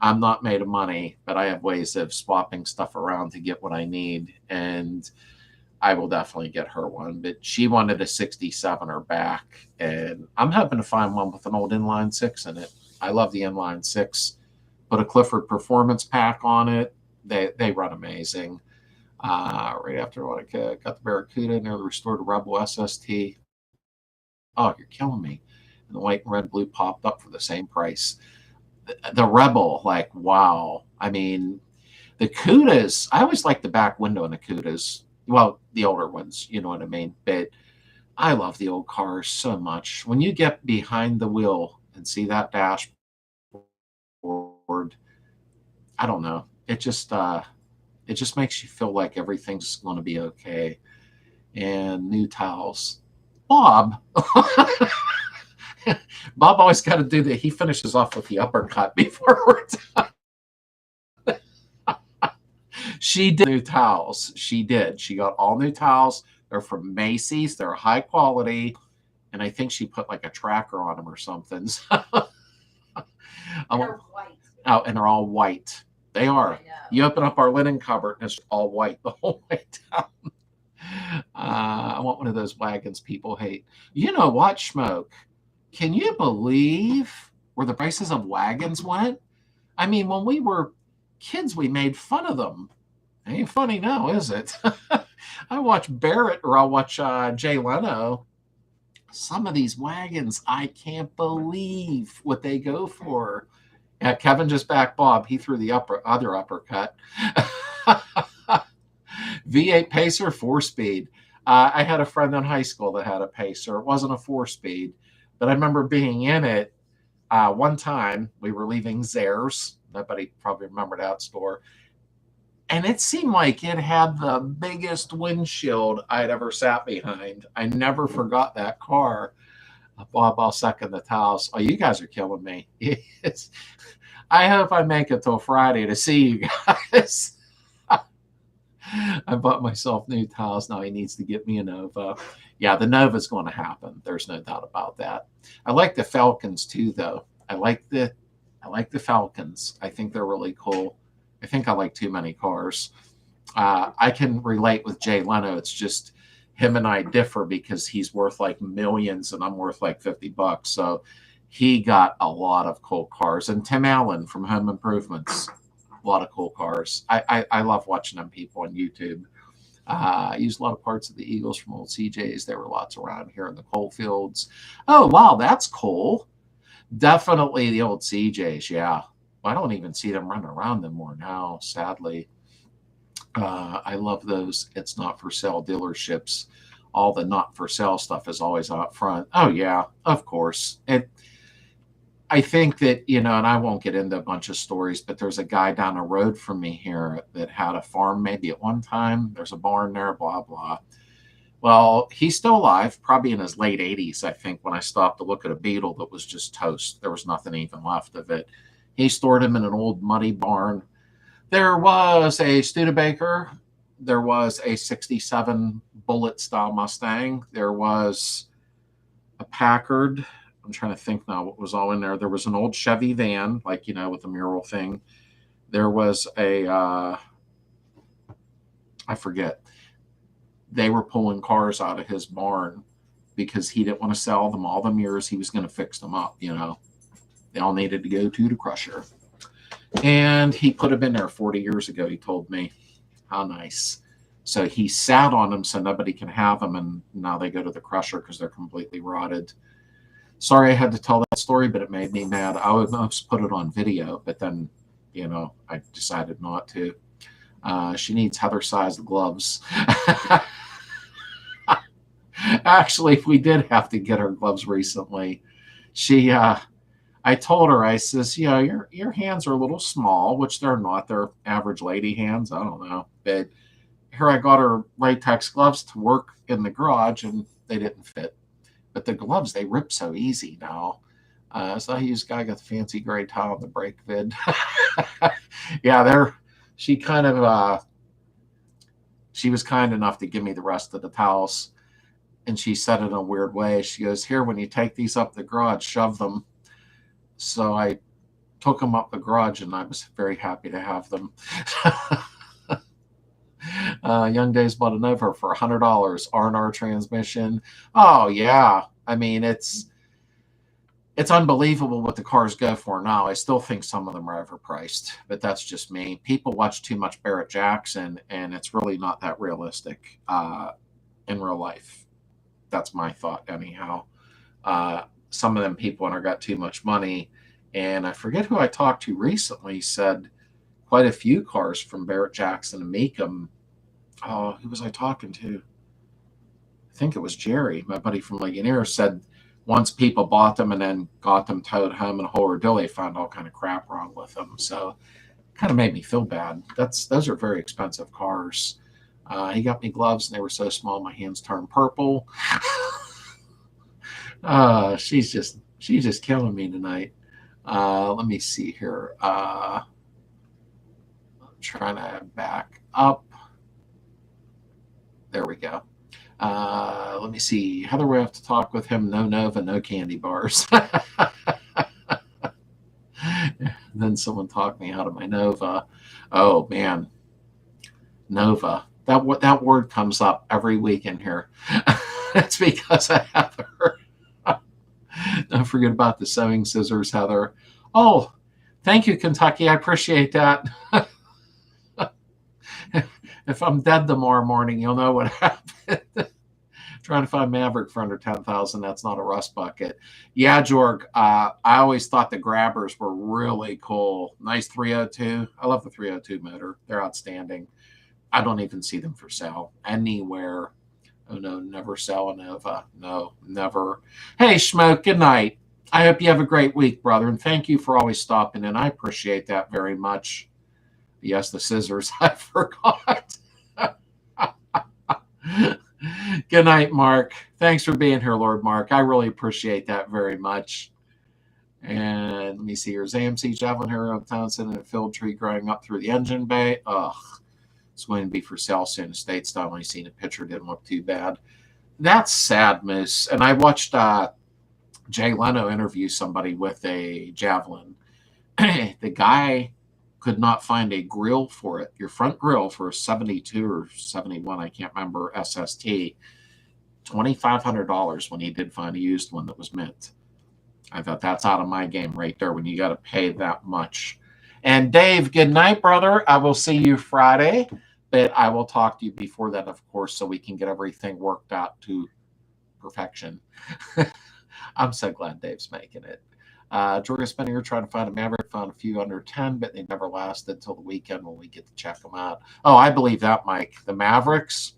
I'm not made of money, but I have ways of swapping stuff around to get what I need, and I will definitely get her one. But she wanted a 67er back, and I'm hoping to find one with an old inline six in it. I love the inline six. Put a Clifford Performance pack on it. They run amazing. Right after I got the Barracuda near the restored Rebel SST. Oh, you're killing me. And the white and red blue popped up for the same price. The Rebel, like, wow. I mean, the Cudas, I always like the back window in the Cudas. Well, the older ones, you know what I mean? But I love the old cars so much. When you get behind the wheel and see that dashboard, I don't know. It just makes you feel like everything's going to be okay. And new towels. Bob. Bob always got to do that. He finishes off with the uppercut before we're done. She did new towels. She did. She got all new towels. They're from Macy's. They're high quality. And I think she put like a tracker on them or something. So, They're white. oh, and they're all white. They are. You open up our linen cupboard and it's all white the whole way down. I want one of those wagons people hate. You know what, Smoke? Can you believe where the prices of wagons went? I mean, when we were kids, we made fun of them. Ain't funny now, is it? I watch Barrett or I'll watch Jay Leno. Some of these wagons, I can't believe what they go for. Yeah, Kevin just backed Bob. He threw the other uppercut. V8 Pacer, 4-speed. I had a friend in high school that had a Pacer. It wasn't a 4-speed. But I remember being in it one time. We were leaving Zayre's. Nobody probably remembered that store. And it seemed like it had the biggest windshield I'd ever sat behind. I never forgot that car. Bob, I'll second the towels. Oh, you guys are killing me. I hope I make it till Friday to see you guys. I bought myself new towels. Now he needs to get me a Nova. Yeah, the Nova's going to happen. There's no doubt about that. I like the Falcons too, though. I like the Falcons. I think they're really cool. I think I like too many cars. I can relate with Jay Leno. It's just him and I differ because he's worth like millions and I'm worth like $50. So he got a lot of cool cars. And Tim Allen from Home Improvements, a lot of cool cars. I love watching them people on YouTube. I used a lot of parts of the Eagles from old CJs. There were lots around here in the coal fields. Oh, wow, that's cool. Definitely the old CJs, yeah. I don't even see them running around anymore now, sadly. I love those it's not for sale dealerships. All the not for sale stuff is always out front. Oh, yeah, of course. I think that, and I won't get into a bunch of stories, but there's a guy down the road from me here that had a farm maybe at one time. There's a barn there, blah, blah. Well, he's still alive, probably in his late 80s, I think, when I stopped to look at a Beetle that was just toast. There was nothing even left of it. He stored him in an old muddy barn. There was a Studebaker. There was a 67 Bullet-style Mustang. There was a Packard. I'm trying to think now what was all in there. There was an old Chevy van, like, with the mural thing. There was I forget. They were pulling cars out of his barn because he didn't want to sell them all the mirrors. He was going to fix them up, They all needed to go to the crusher. And he put them in there 40 years ago, he told me. How nice. So he sat on them so nobody can have them, and now they go to the crusher because they're completely rotted. Sorry I had to tell that story, but it made me mad. I would almost put it on video, but then, I decided not to. She needs Heather-sized gloves. Actually, we did have to get her gloves recently. I told her, I says, your hands are a little small, which they're not. They're average lady hands. I don't know. But here I got her latex gloves to work in the garage, and they didn't fit. But the gloves, they rip so easy now. So I used guy got the fancy gray towel in the brake vid. Yeah, she was kind enough to give me the rest of the towels. And she said it in a weird way. She goes, here, when you take these up the garage, shove them. So I took them up the garage, and I was very happy to have them. Young Days bought a Nova for $100, R&R transmission. Oh, yeah. I mean, it's unbelievable what the cars go for now. I still think some of them are overpriced, but that's just me. People watch too much Barrett-Jackson, and it's really not that realistic in real life. That's my thought, anyhow. Some of them people got too much money, and I forget who I talked to recently said quite a few cars from Barrett-Jackson and Mecum. Oh, who was I talking to? I think it was Jerry, my buddy from Legionnaire, said once people bought them and then got them towed home in a whole ordeal, they found all kind of crap wrong with them. So it kind of made me feel bad. Those are very expensive cars. He got me gloves, and they were so small my hands turned purple. She's just killing me tonight. Let me see here. I'm trying to back up. There we go. Let me see. Heather, we have to talk with him. No Nova, no candy bars. Then someone talked me out of my Nova. Oh, man. Nova. That word comes up every week in here. It's because of Heather. Don't forget about the sewing scissors, Heather. Oh, thank you, Kentucky. I appreciate that. If I'm dead tomorrow morning, you'll know what happened. Trying to find Maverick for under 10,000. That's not a rust bucket. Yeah, Jorg. I always thought the grabbers were really cool. Nice 302. I love the 302 motor. They're outstanding. I don't even see them for sale anywhere. Oh, no, never sell a Nova. No, never. Hey, Schmoke, good night. I hope you have a great week, brother, and thank you for always stopping in. I appreciate that very much. Yes, the scissors. I forgot. Good night, Mark. Thanks for being here, Lord Mark. I really appreciate that very much. And let me see. Here's AMC Javelin Hero of Townsend and a filled tree growing up through the engine bay. Ugh. It's going to be for sale soon. States. I've only seen a picture. Didn't look too bad. That's sad, Moose. And I watched Jay Leno interview somebody with a Javelin. The guy could not find a grill for it. Your front grill for a 72 or 71, I can't remember, SST, $2,500 when he did find a used one that was mint. I thought that's out of my game right there when you got to pay that much. And Dave, good night, brother. I will see you Friday. But I will talk to you before that, of course, so we can get everything worked out to perfection. I'm so glad Dave's making it. Georgia spending here trying to find a Maverick, found a few under 10, but they never lasted until the weekend when we get to check them out. Oh, I believe that, Mike. The Mavericks,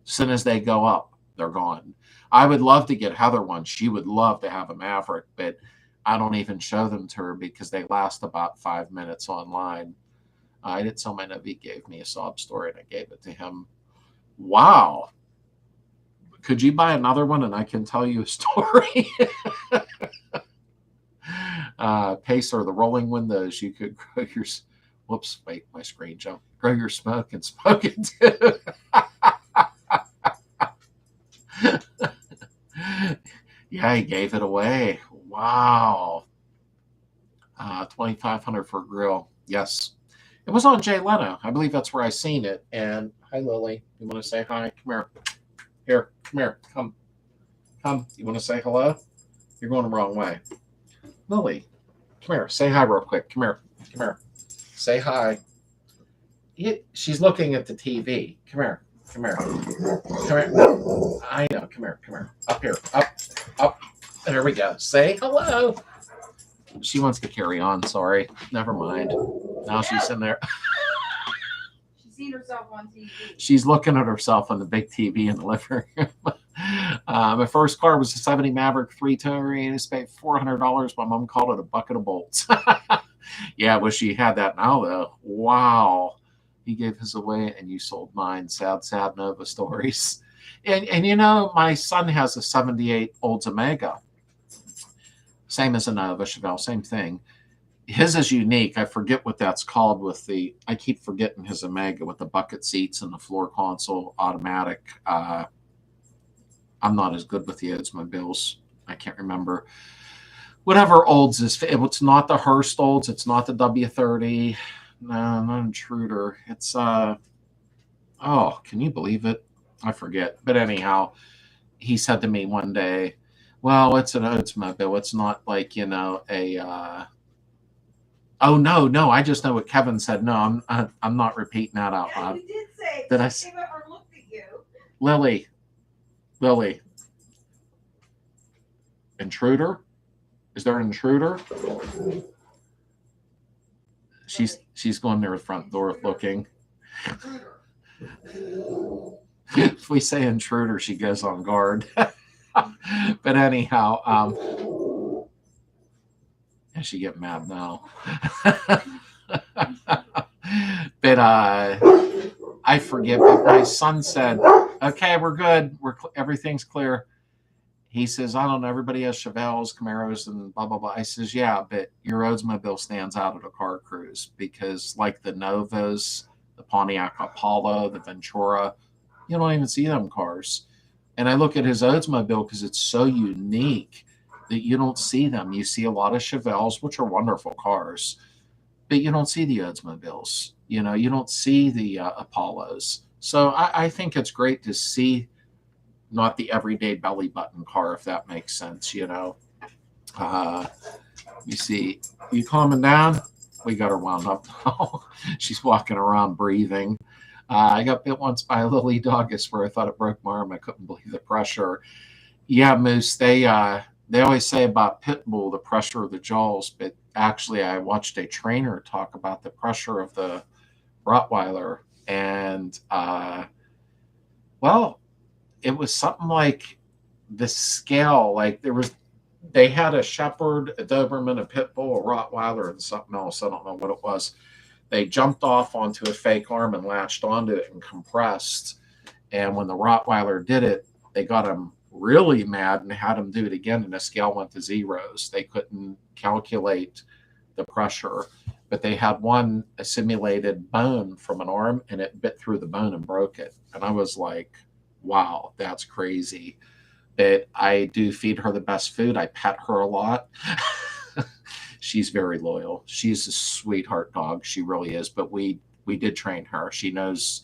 as soon as they go up, they're gone. I would love to get Heather one. She would love to have a Maverick, but I don't even show them to her because they last about 5 minutes online. I didn't tell my Novi gave me a sob story and I gave it to him. Wow. Could you buy another one and I can tell you a story? Pacer, the rolling windows, you could grow your, whoops, wait, my screen jumped. Grow your smoke and smoke it too. Yeah, he gave it away. Wow. 2,500 for a grill. Yes. It was on Jay Leno. I believe that's where I seen it. And hi, Lily. You want to say hi? Come here. Here, come here. Come. Come. You want to say hello? You're going the wrong way. Lily, come here. Say hi real quick. Come here. Come here. Say hi. She's looking at the TV. Come here. Come here. Come here. I know. Come here. Come here. Up here. Up. Up. There we go. Say hello. She wants to carry on. Sorry. Never mind. Now she's in there. She's seen herself on TV. She's looking at herself on the big TV in the living room. My first car was a 70 Maverick 3-toner. I paid $400. My mom called it a bucket of bolts. Yeah, wish she had that now, though. Wow. He gave his away and you sold mine. Sad, sad Nova stories. And you know, my son has a 78 Oldsmobile. Same as a Nova Chevelle, same thing. His is unique. I forget what that's called with the, I keep forgetting his Omega with the bucket seats and the floor console automatic. I'm not as good with the Oldsmobiles. I can't remember. Whatever Olds is, it's not the Hurst Olds. It's not the W30. No, not Intruder. It's, oh, can you believe it? I forget. But anyhow, he said to me one day, well, it's an Oldsmobile. It's not like, you know, a, oh, no, I just know what Kevin said. No, I'm not repeating that out loud. You did say, Did I came over and looked at you. Lily. Intruder? Is there an intruder? She's going near the front door looking. If we say intruder, she goes on guard. But anyhow, and she get mad now. But I forget. But my son said, "Okay, we're good. Everything's clear." He says, "I don't know. Everybody has Chevelles, Camaros, and blah blah blah." I says, "Yeah, but your Oldsmobile stands out at a car cruise because, like the Novas, the Pontiac Apollo, the Ventura, you don't even see them cars." And I look at his Oldsmobile because it's so unique that you don't see them. You see a lot of Chevelles, which are wonderful cars, but you don't see the Oldsmobiles. You know, you don't see the Apollos. So I think it's great to see not the everyday belly button car, if that makes sense, you know. You see, you calming down? We got her wound up now. She's walking around breathing. I got bit once by a Lily Doggus where I thought it broke my arm. I couldn't believe the pressure. Yeah, Moose, they always say about pit bull, the pressure of the jaws, but actually I watched a trainer talk about the pressure of the Rottweiler, and well, it was something like the scale, like they had a Shepherd, a Doberman, a Pit Bull, a Rottweiler, and something else. I don't know what it was. They jumped off onto a fake arm and latched onto it and compressed. And when the Rottweiler did it, they got him really mad and had him do it again, and the scale went to zeros. They couldn't calculate the pressure, but they had a simulated bone from an arm, and it bit through the bone and broke it. And I was like, wow, that's crazy. But I do feed her the best food. I pet her a lot. She's very loyal. She's a sweetheart dog. She really is. But we did train her. She knows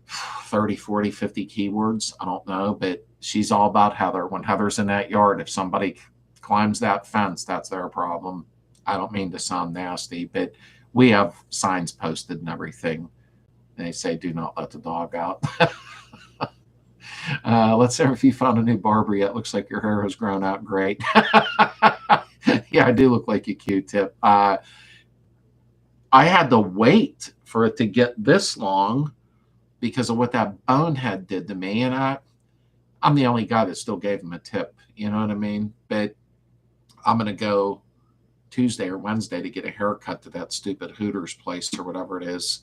30, 40, 50 keywords. I don't know. But she's all about Heather. When Heather's in that yard, if somebody climbs that fence, that's their problem. I don't mean to sound nasty, but we have signs posted and everything. They say do not let the dog out. Let's see if you found a new barber yet. Looks like your hair has grown out great. Yeah, I do look like a Q-tip. I had to wait for it to get this long because of what that bonehead did to me. And I'm the only guy that still gave him a tip. You know what I mean? But I'm going to go Tuesday or Wednesday to get a haircut to that stupid Hooters place or whatever it is.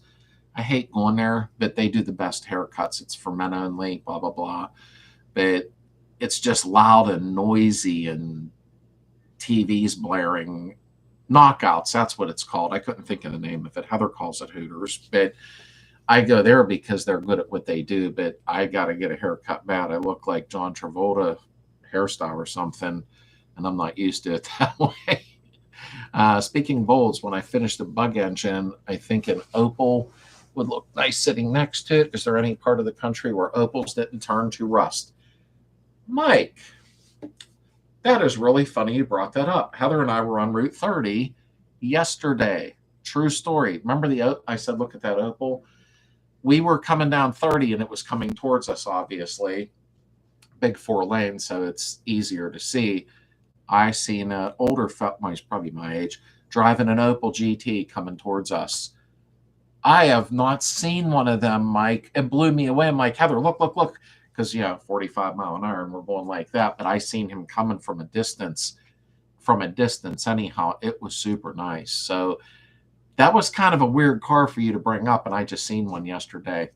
I hate going there, but they do the best haircuts. It's for men only, blah, blah, blah. But it's just loud and noisy and TV's blaring. Knockouts, that's what it's called. I couldn't think of the name of it. Heather calls it Hooters. But I go there because they're good at what they do. But I got to get a haircut bad. I look like John Travolta hairstyle or something, and I'm not used to it that way. Speaking of bolts, when I finish the bug engine, I think an opal would look nice sitting next to it. Is there any part of the country where opals didn't turn to rust? Mike, that is really funny you brought that up. Heather and I were on Route 30 yesterday. True story. Remember I said, look at that opal? We were coming down 30 and it was coming towards us, obviously. Big 4 lane, so it's easier to see. I seen an older fellow, he's probably my age, driving an Opel GT coming towards us. I have not seen one of them, Mike. It blew me away. I'm like, Heather, look, look, look. Because, 45 mile an hour and we're going like that. But I seen him coming from a distance. Anyhow, it was super nice. So that was kind of a weird car for you to bring up. And I just seen one yesterday.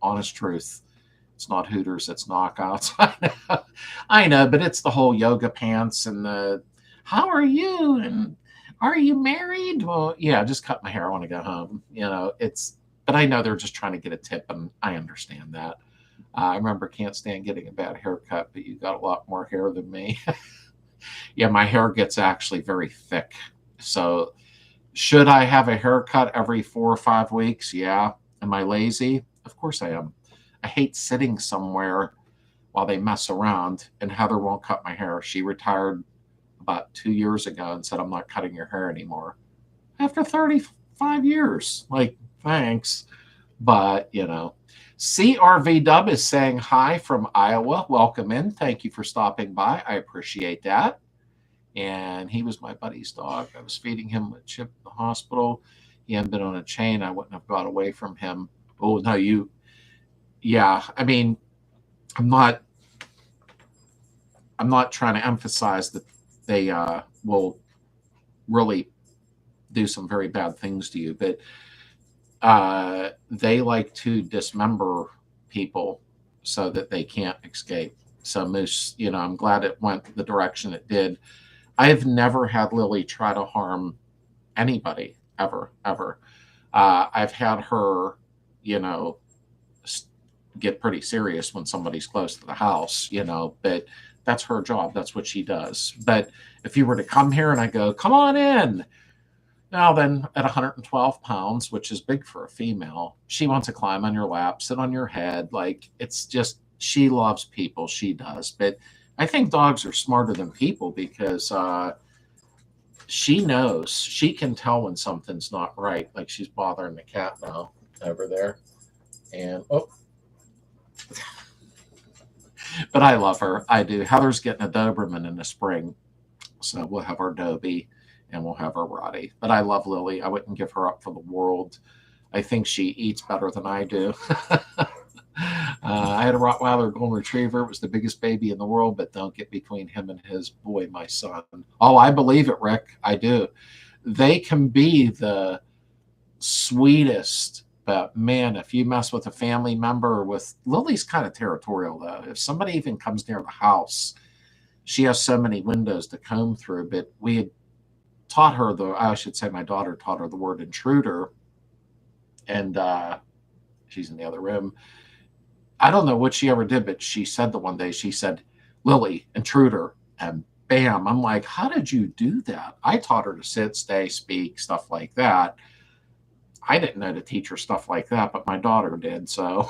Honest truth. It's not Hooters, it's Knockouts. I know, but it's the whole yoga pants and the, how are you? And are you married? Well, yeah, just cut my hair. I want to go home. But I know they're just trying to get a tip, and I understand that. I remember can't stand getting a bad haircut, but you got a lot more hair than me. Yeah, my hair gets actually very thick. So should I have a haircut every 4 or 5 weeks? Yeah. Am I lazy? Of course I am. I hate sitting somewhere while they mess around, and Heather won't cut my hair. She retired about 2 years ago and said, I'm not cutting your hair anymore. After 35 years. Like, thanks. But, CRV Dub is saying hi from Iowa. Welcome in. Thank you for stopping by. I appreciate that. And he was my buddy's dog. I was feeding him with Chip in the hospital. He hadn't been on a chain. I wouldn't have got away from him. Oh, no, yeah, I mean, I'm not trying to emphasize that they will really do some very bad things to you, but they like to dismember people so that they can't escape. So Moose, I'm glad it went the direction it did. I have never had Lily try to harm anybody, ever. I've had her, get pretty serious when somebody's close to the house, but that's her job. That's what she does. But if you were to come here and I go, come on in. Now then, at 112 pounds, which is big for a female, she wants to climb on your lap, sit on your head. Like, it's just, she loves people. She does. But I think dogs are smarter than people because she knows. She can tell when something's not right. Like, she's bothering the cat now over there. And, but I love her. I do. Heather's getting a Doberman in the spring. So we'll have our Dobie and we'll have our Roddy. But I love Lily. I wouldn't give her up for the world. I think she eats better than I do. I had a Rottweiler Golden Retriever. It was the biggest baby in the world, but don't get between him and his boy, my son. Oh, I believe it, Rick. I do. They can be the sweetest. But man, if you mess with a family member Lily's kind of territorial though. If somebody even comes near the house, she has so many windows to comb through. But we had taught her my daughter taught her the word intruder. And she's in the other room. I don't know what she ever did, but she said the one day, she said, Lily, intruder. And bam, I'm like, how did you do that? I taught her to sit, stay, speak, stuff like that. I didn't know to teach her stuff like that, but my daughter did. So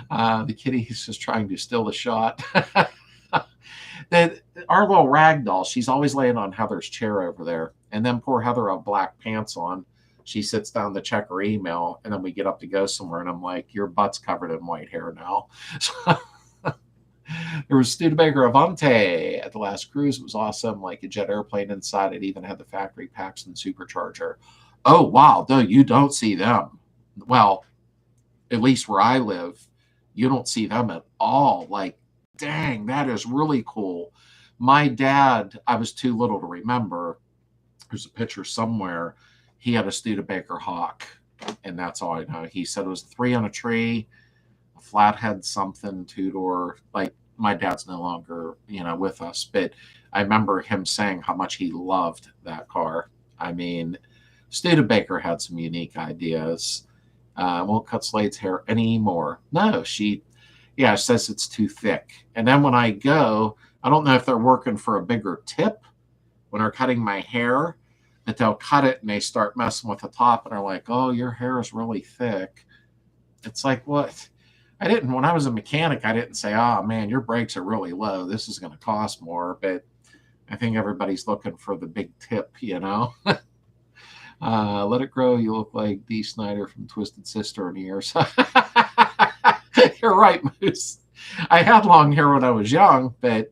the kitty's just trying to steal the shot. Our little rag doll, she's always laying on Heather's chair over there. And then poor Heather had black pants on. she sits down to check her email, and then we get up to go somewhere, and I'm like, your butt's covered in white hair now. So, there was Studebaker Avante at the last cruise. It was awesome, like a jet airplane inside. It even had the factory Paxton supercharger. Oh, wow. No, you don't see them. Well, at least where I live, you don't see them at all. Like, dang, that is really cool. My dad, I was too little to remember. There's a picture somewhere. He had a Studebaker Hawk, and that's all I know. He said it was 3 on a tree, a flathead something, two-door. Like, my dad's no longer, with us, but I remember him saying how much he loved that car. I mean, Studebaker had some unique ideas. Won't cut Slade's hair anymore. No, she says it's too thick. And then when I go, I don't know if they're working for a bigger tip when they're cutting my hair, but they'll cut it and they start messing with the top and they're like, oh, your hair is really thick. It's like, what? When I was a mechanic, I didn't say, oh man, your brakes are really low. This is going to cost more. But I think everybody's looking for the big tip, Let it grow. You look like Dee Snider from Twisted Sister in years. You're right, Moose. I had long hair when I was young, but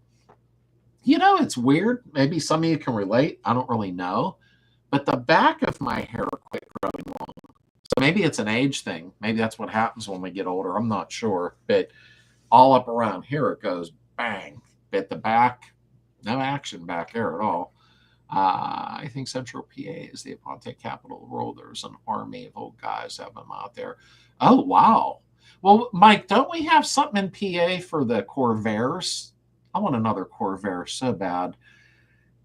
it's weird. Maybe some of you can relate. I don't really know. But the back of my hair quit growing long. So maybe it's an age thing. Maybe that's what happens when we get older. I'm not sure. But all up around here it goes bang. But the back, no action back there at all. I think Central PA is the Aponte capital of the world. There's an army of old guys have them out there. Oh, wow. Well, Mike, don't we have something in PA for the Corvairs? I want another Corvair so bad.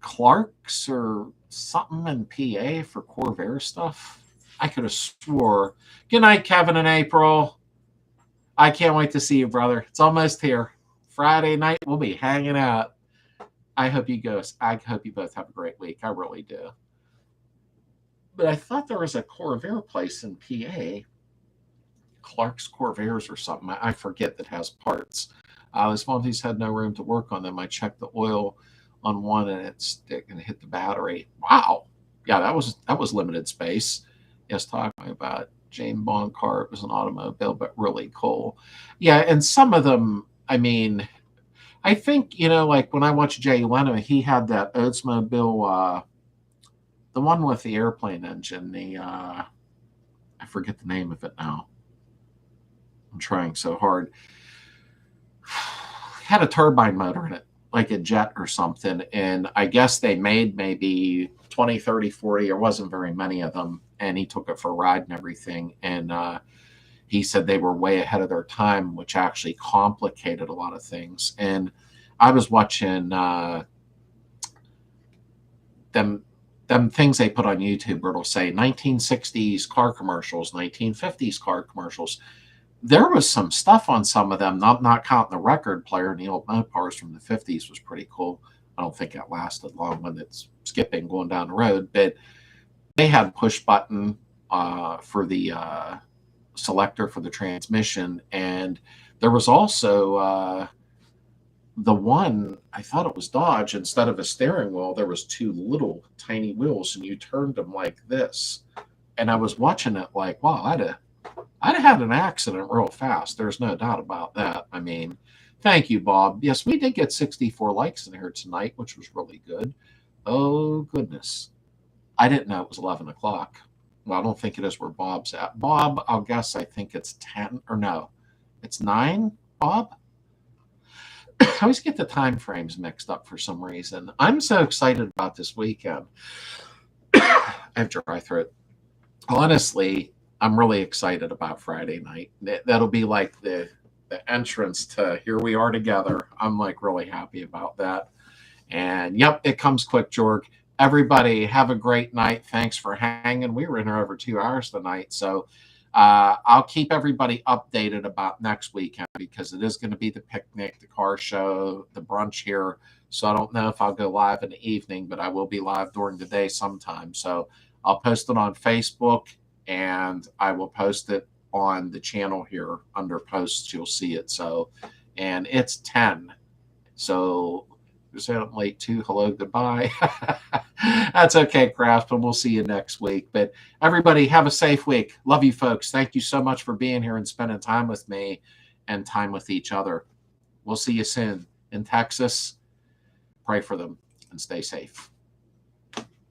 Clark's or something in PA for Corvair stuff? I could have swore. Good night, Kevin and April. I can't wait to see you, brother. It's almost here. Friday night, we'll be hanging out. I hope you both have a great week. I really do. But I thought there was a Corvair place in PA. Clark's Corvairs or something. I forget that has parts. This one, he's had no room to work on them. I checked the oil on one and it hit the battery. Wow. Yeah, that was limited space. Yes, talking about James Bond car. It was an automobile, but really cool. Yeah, and some of them, I mean, I think, like when I watched Jay Leno, he had that Oldsmobile, the one with the airplane engine, I forget the name of it now. I'm trying so hard. Had a turbine motor in it, like a jet or something. And I guess they made maybe 20, 30, 40. There wasn't very many of them. And he took it for a ride and everything. And he said they were way ahead of their time, which actually complicated a lot of things. And I was watching them things they put on YouTube where it'll say 1960s car commercials, 1950s car commercials. There was some stuff on some of them, not counting the record player and the old Mopars from the 50s was pretty cool. I don't think that lasted long when it's skipping going down the road, but they had push button for the selector for the transmission. And there was also the one, I thought it was Dodge, instead of a steering wheel, there was 2 little tiny wheels and you turned them like this. And I was watching it like, wow, I'd have had an accident real fast. There's no doubt about that. I mean, thank you, Bob. Yes, we did get 64 likes in here tonight, which was really good. Oh, goodness. I didn't know it was 11 o'clock. Well, I don't think it is where Bob's at. Bob, I'll guess I think it's 10, or no, it's 9, Bob? I always get the time frames mixed up for some reason. I'm so excited about this weekend. I have dry throat. Honestly, I'm really excited about Friday night. That'll be like the entrance to here we are together. I'm like really happy about that. And yep, it comes quick, Jorg. Everybody have a great night. Thanks for hanging. We were in here over 2 hours tonight. So I'll keep everybody updated about next weekend because it is going to be the picnic, the car show, the brunch here. So I don't know if I'll go live in the evening, but I will be live during the day sometime. So I'll post it on Facebook and I will post it on the channel here under posts. You'll see it. So, and it's 10. So said I'm late too. Hello, goodbye. That's okay, Craftsman. We'll see you next week. But everybody, have a safe week. Love you, folks. Thank you so much for being here and spending time with me and time with each other. We'll see you soon in Texas. Pray for them and stay safe.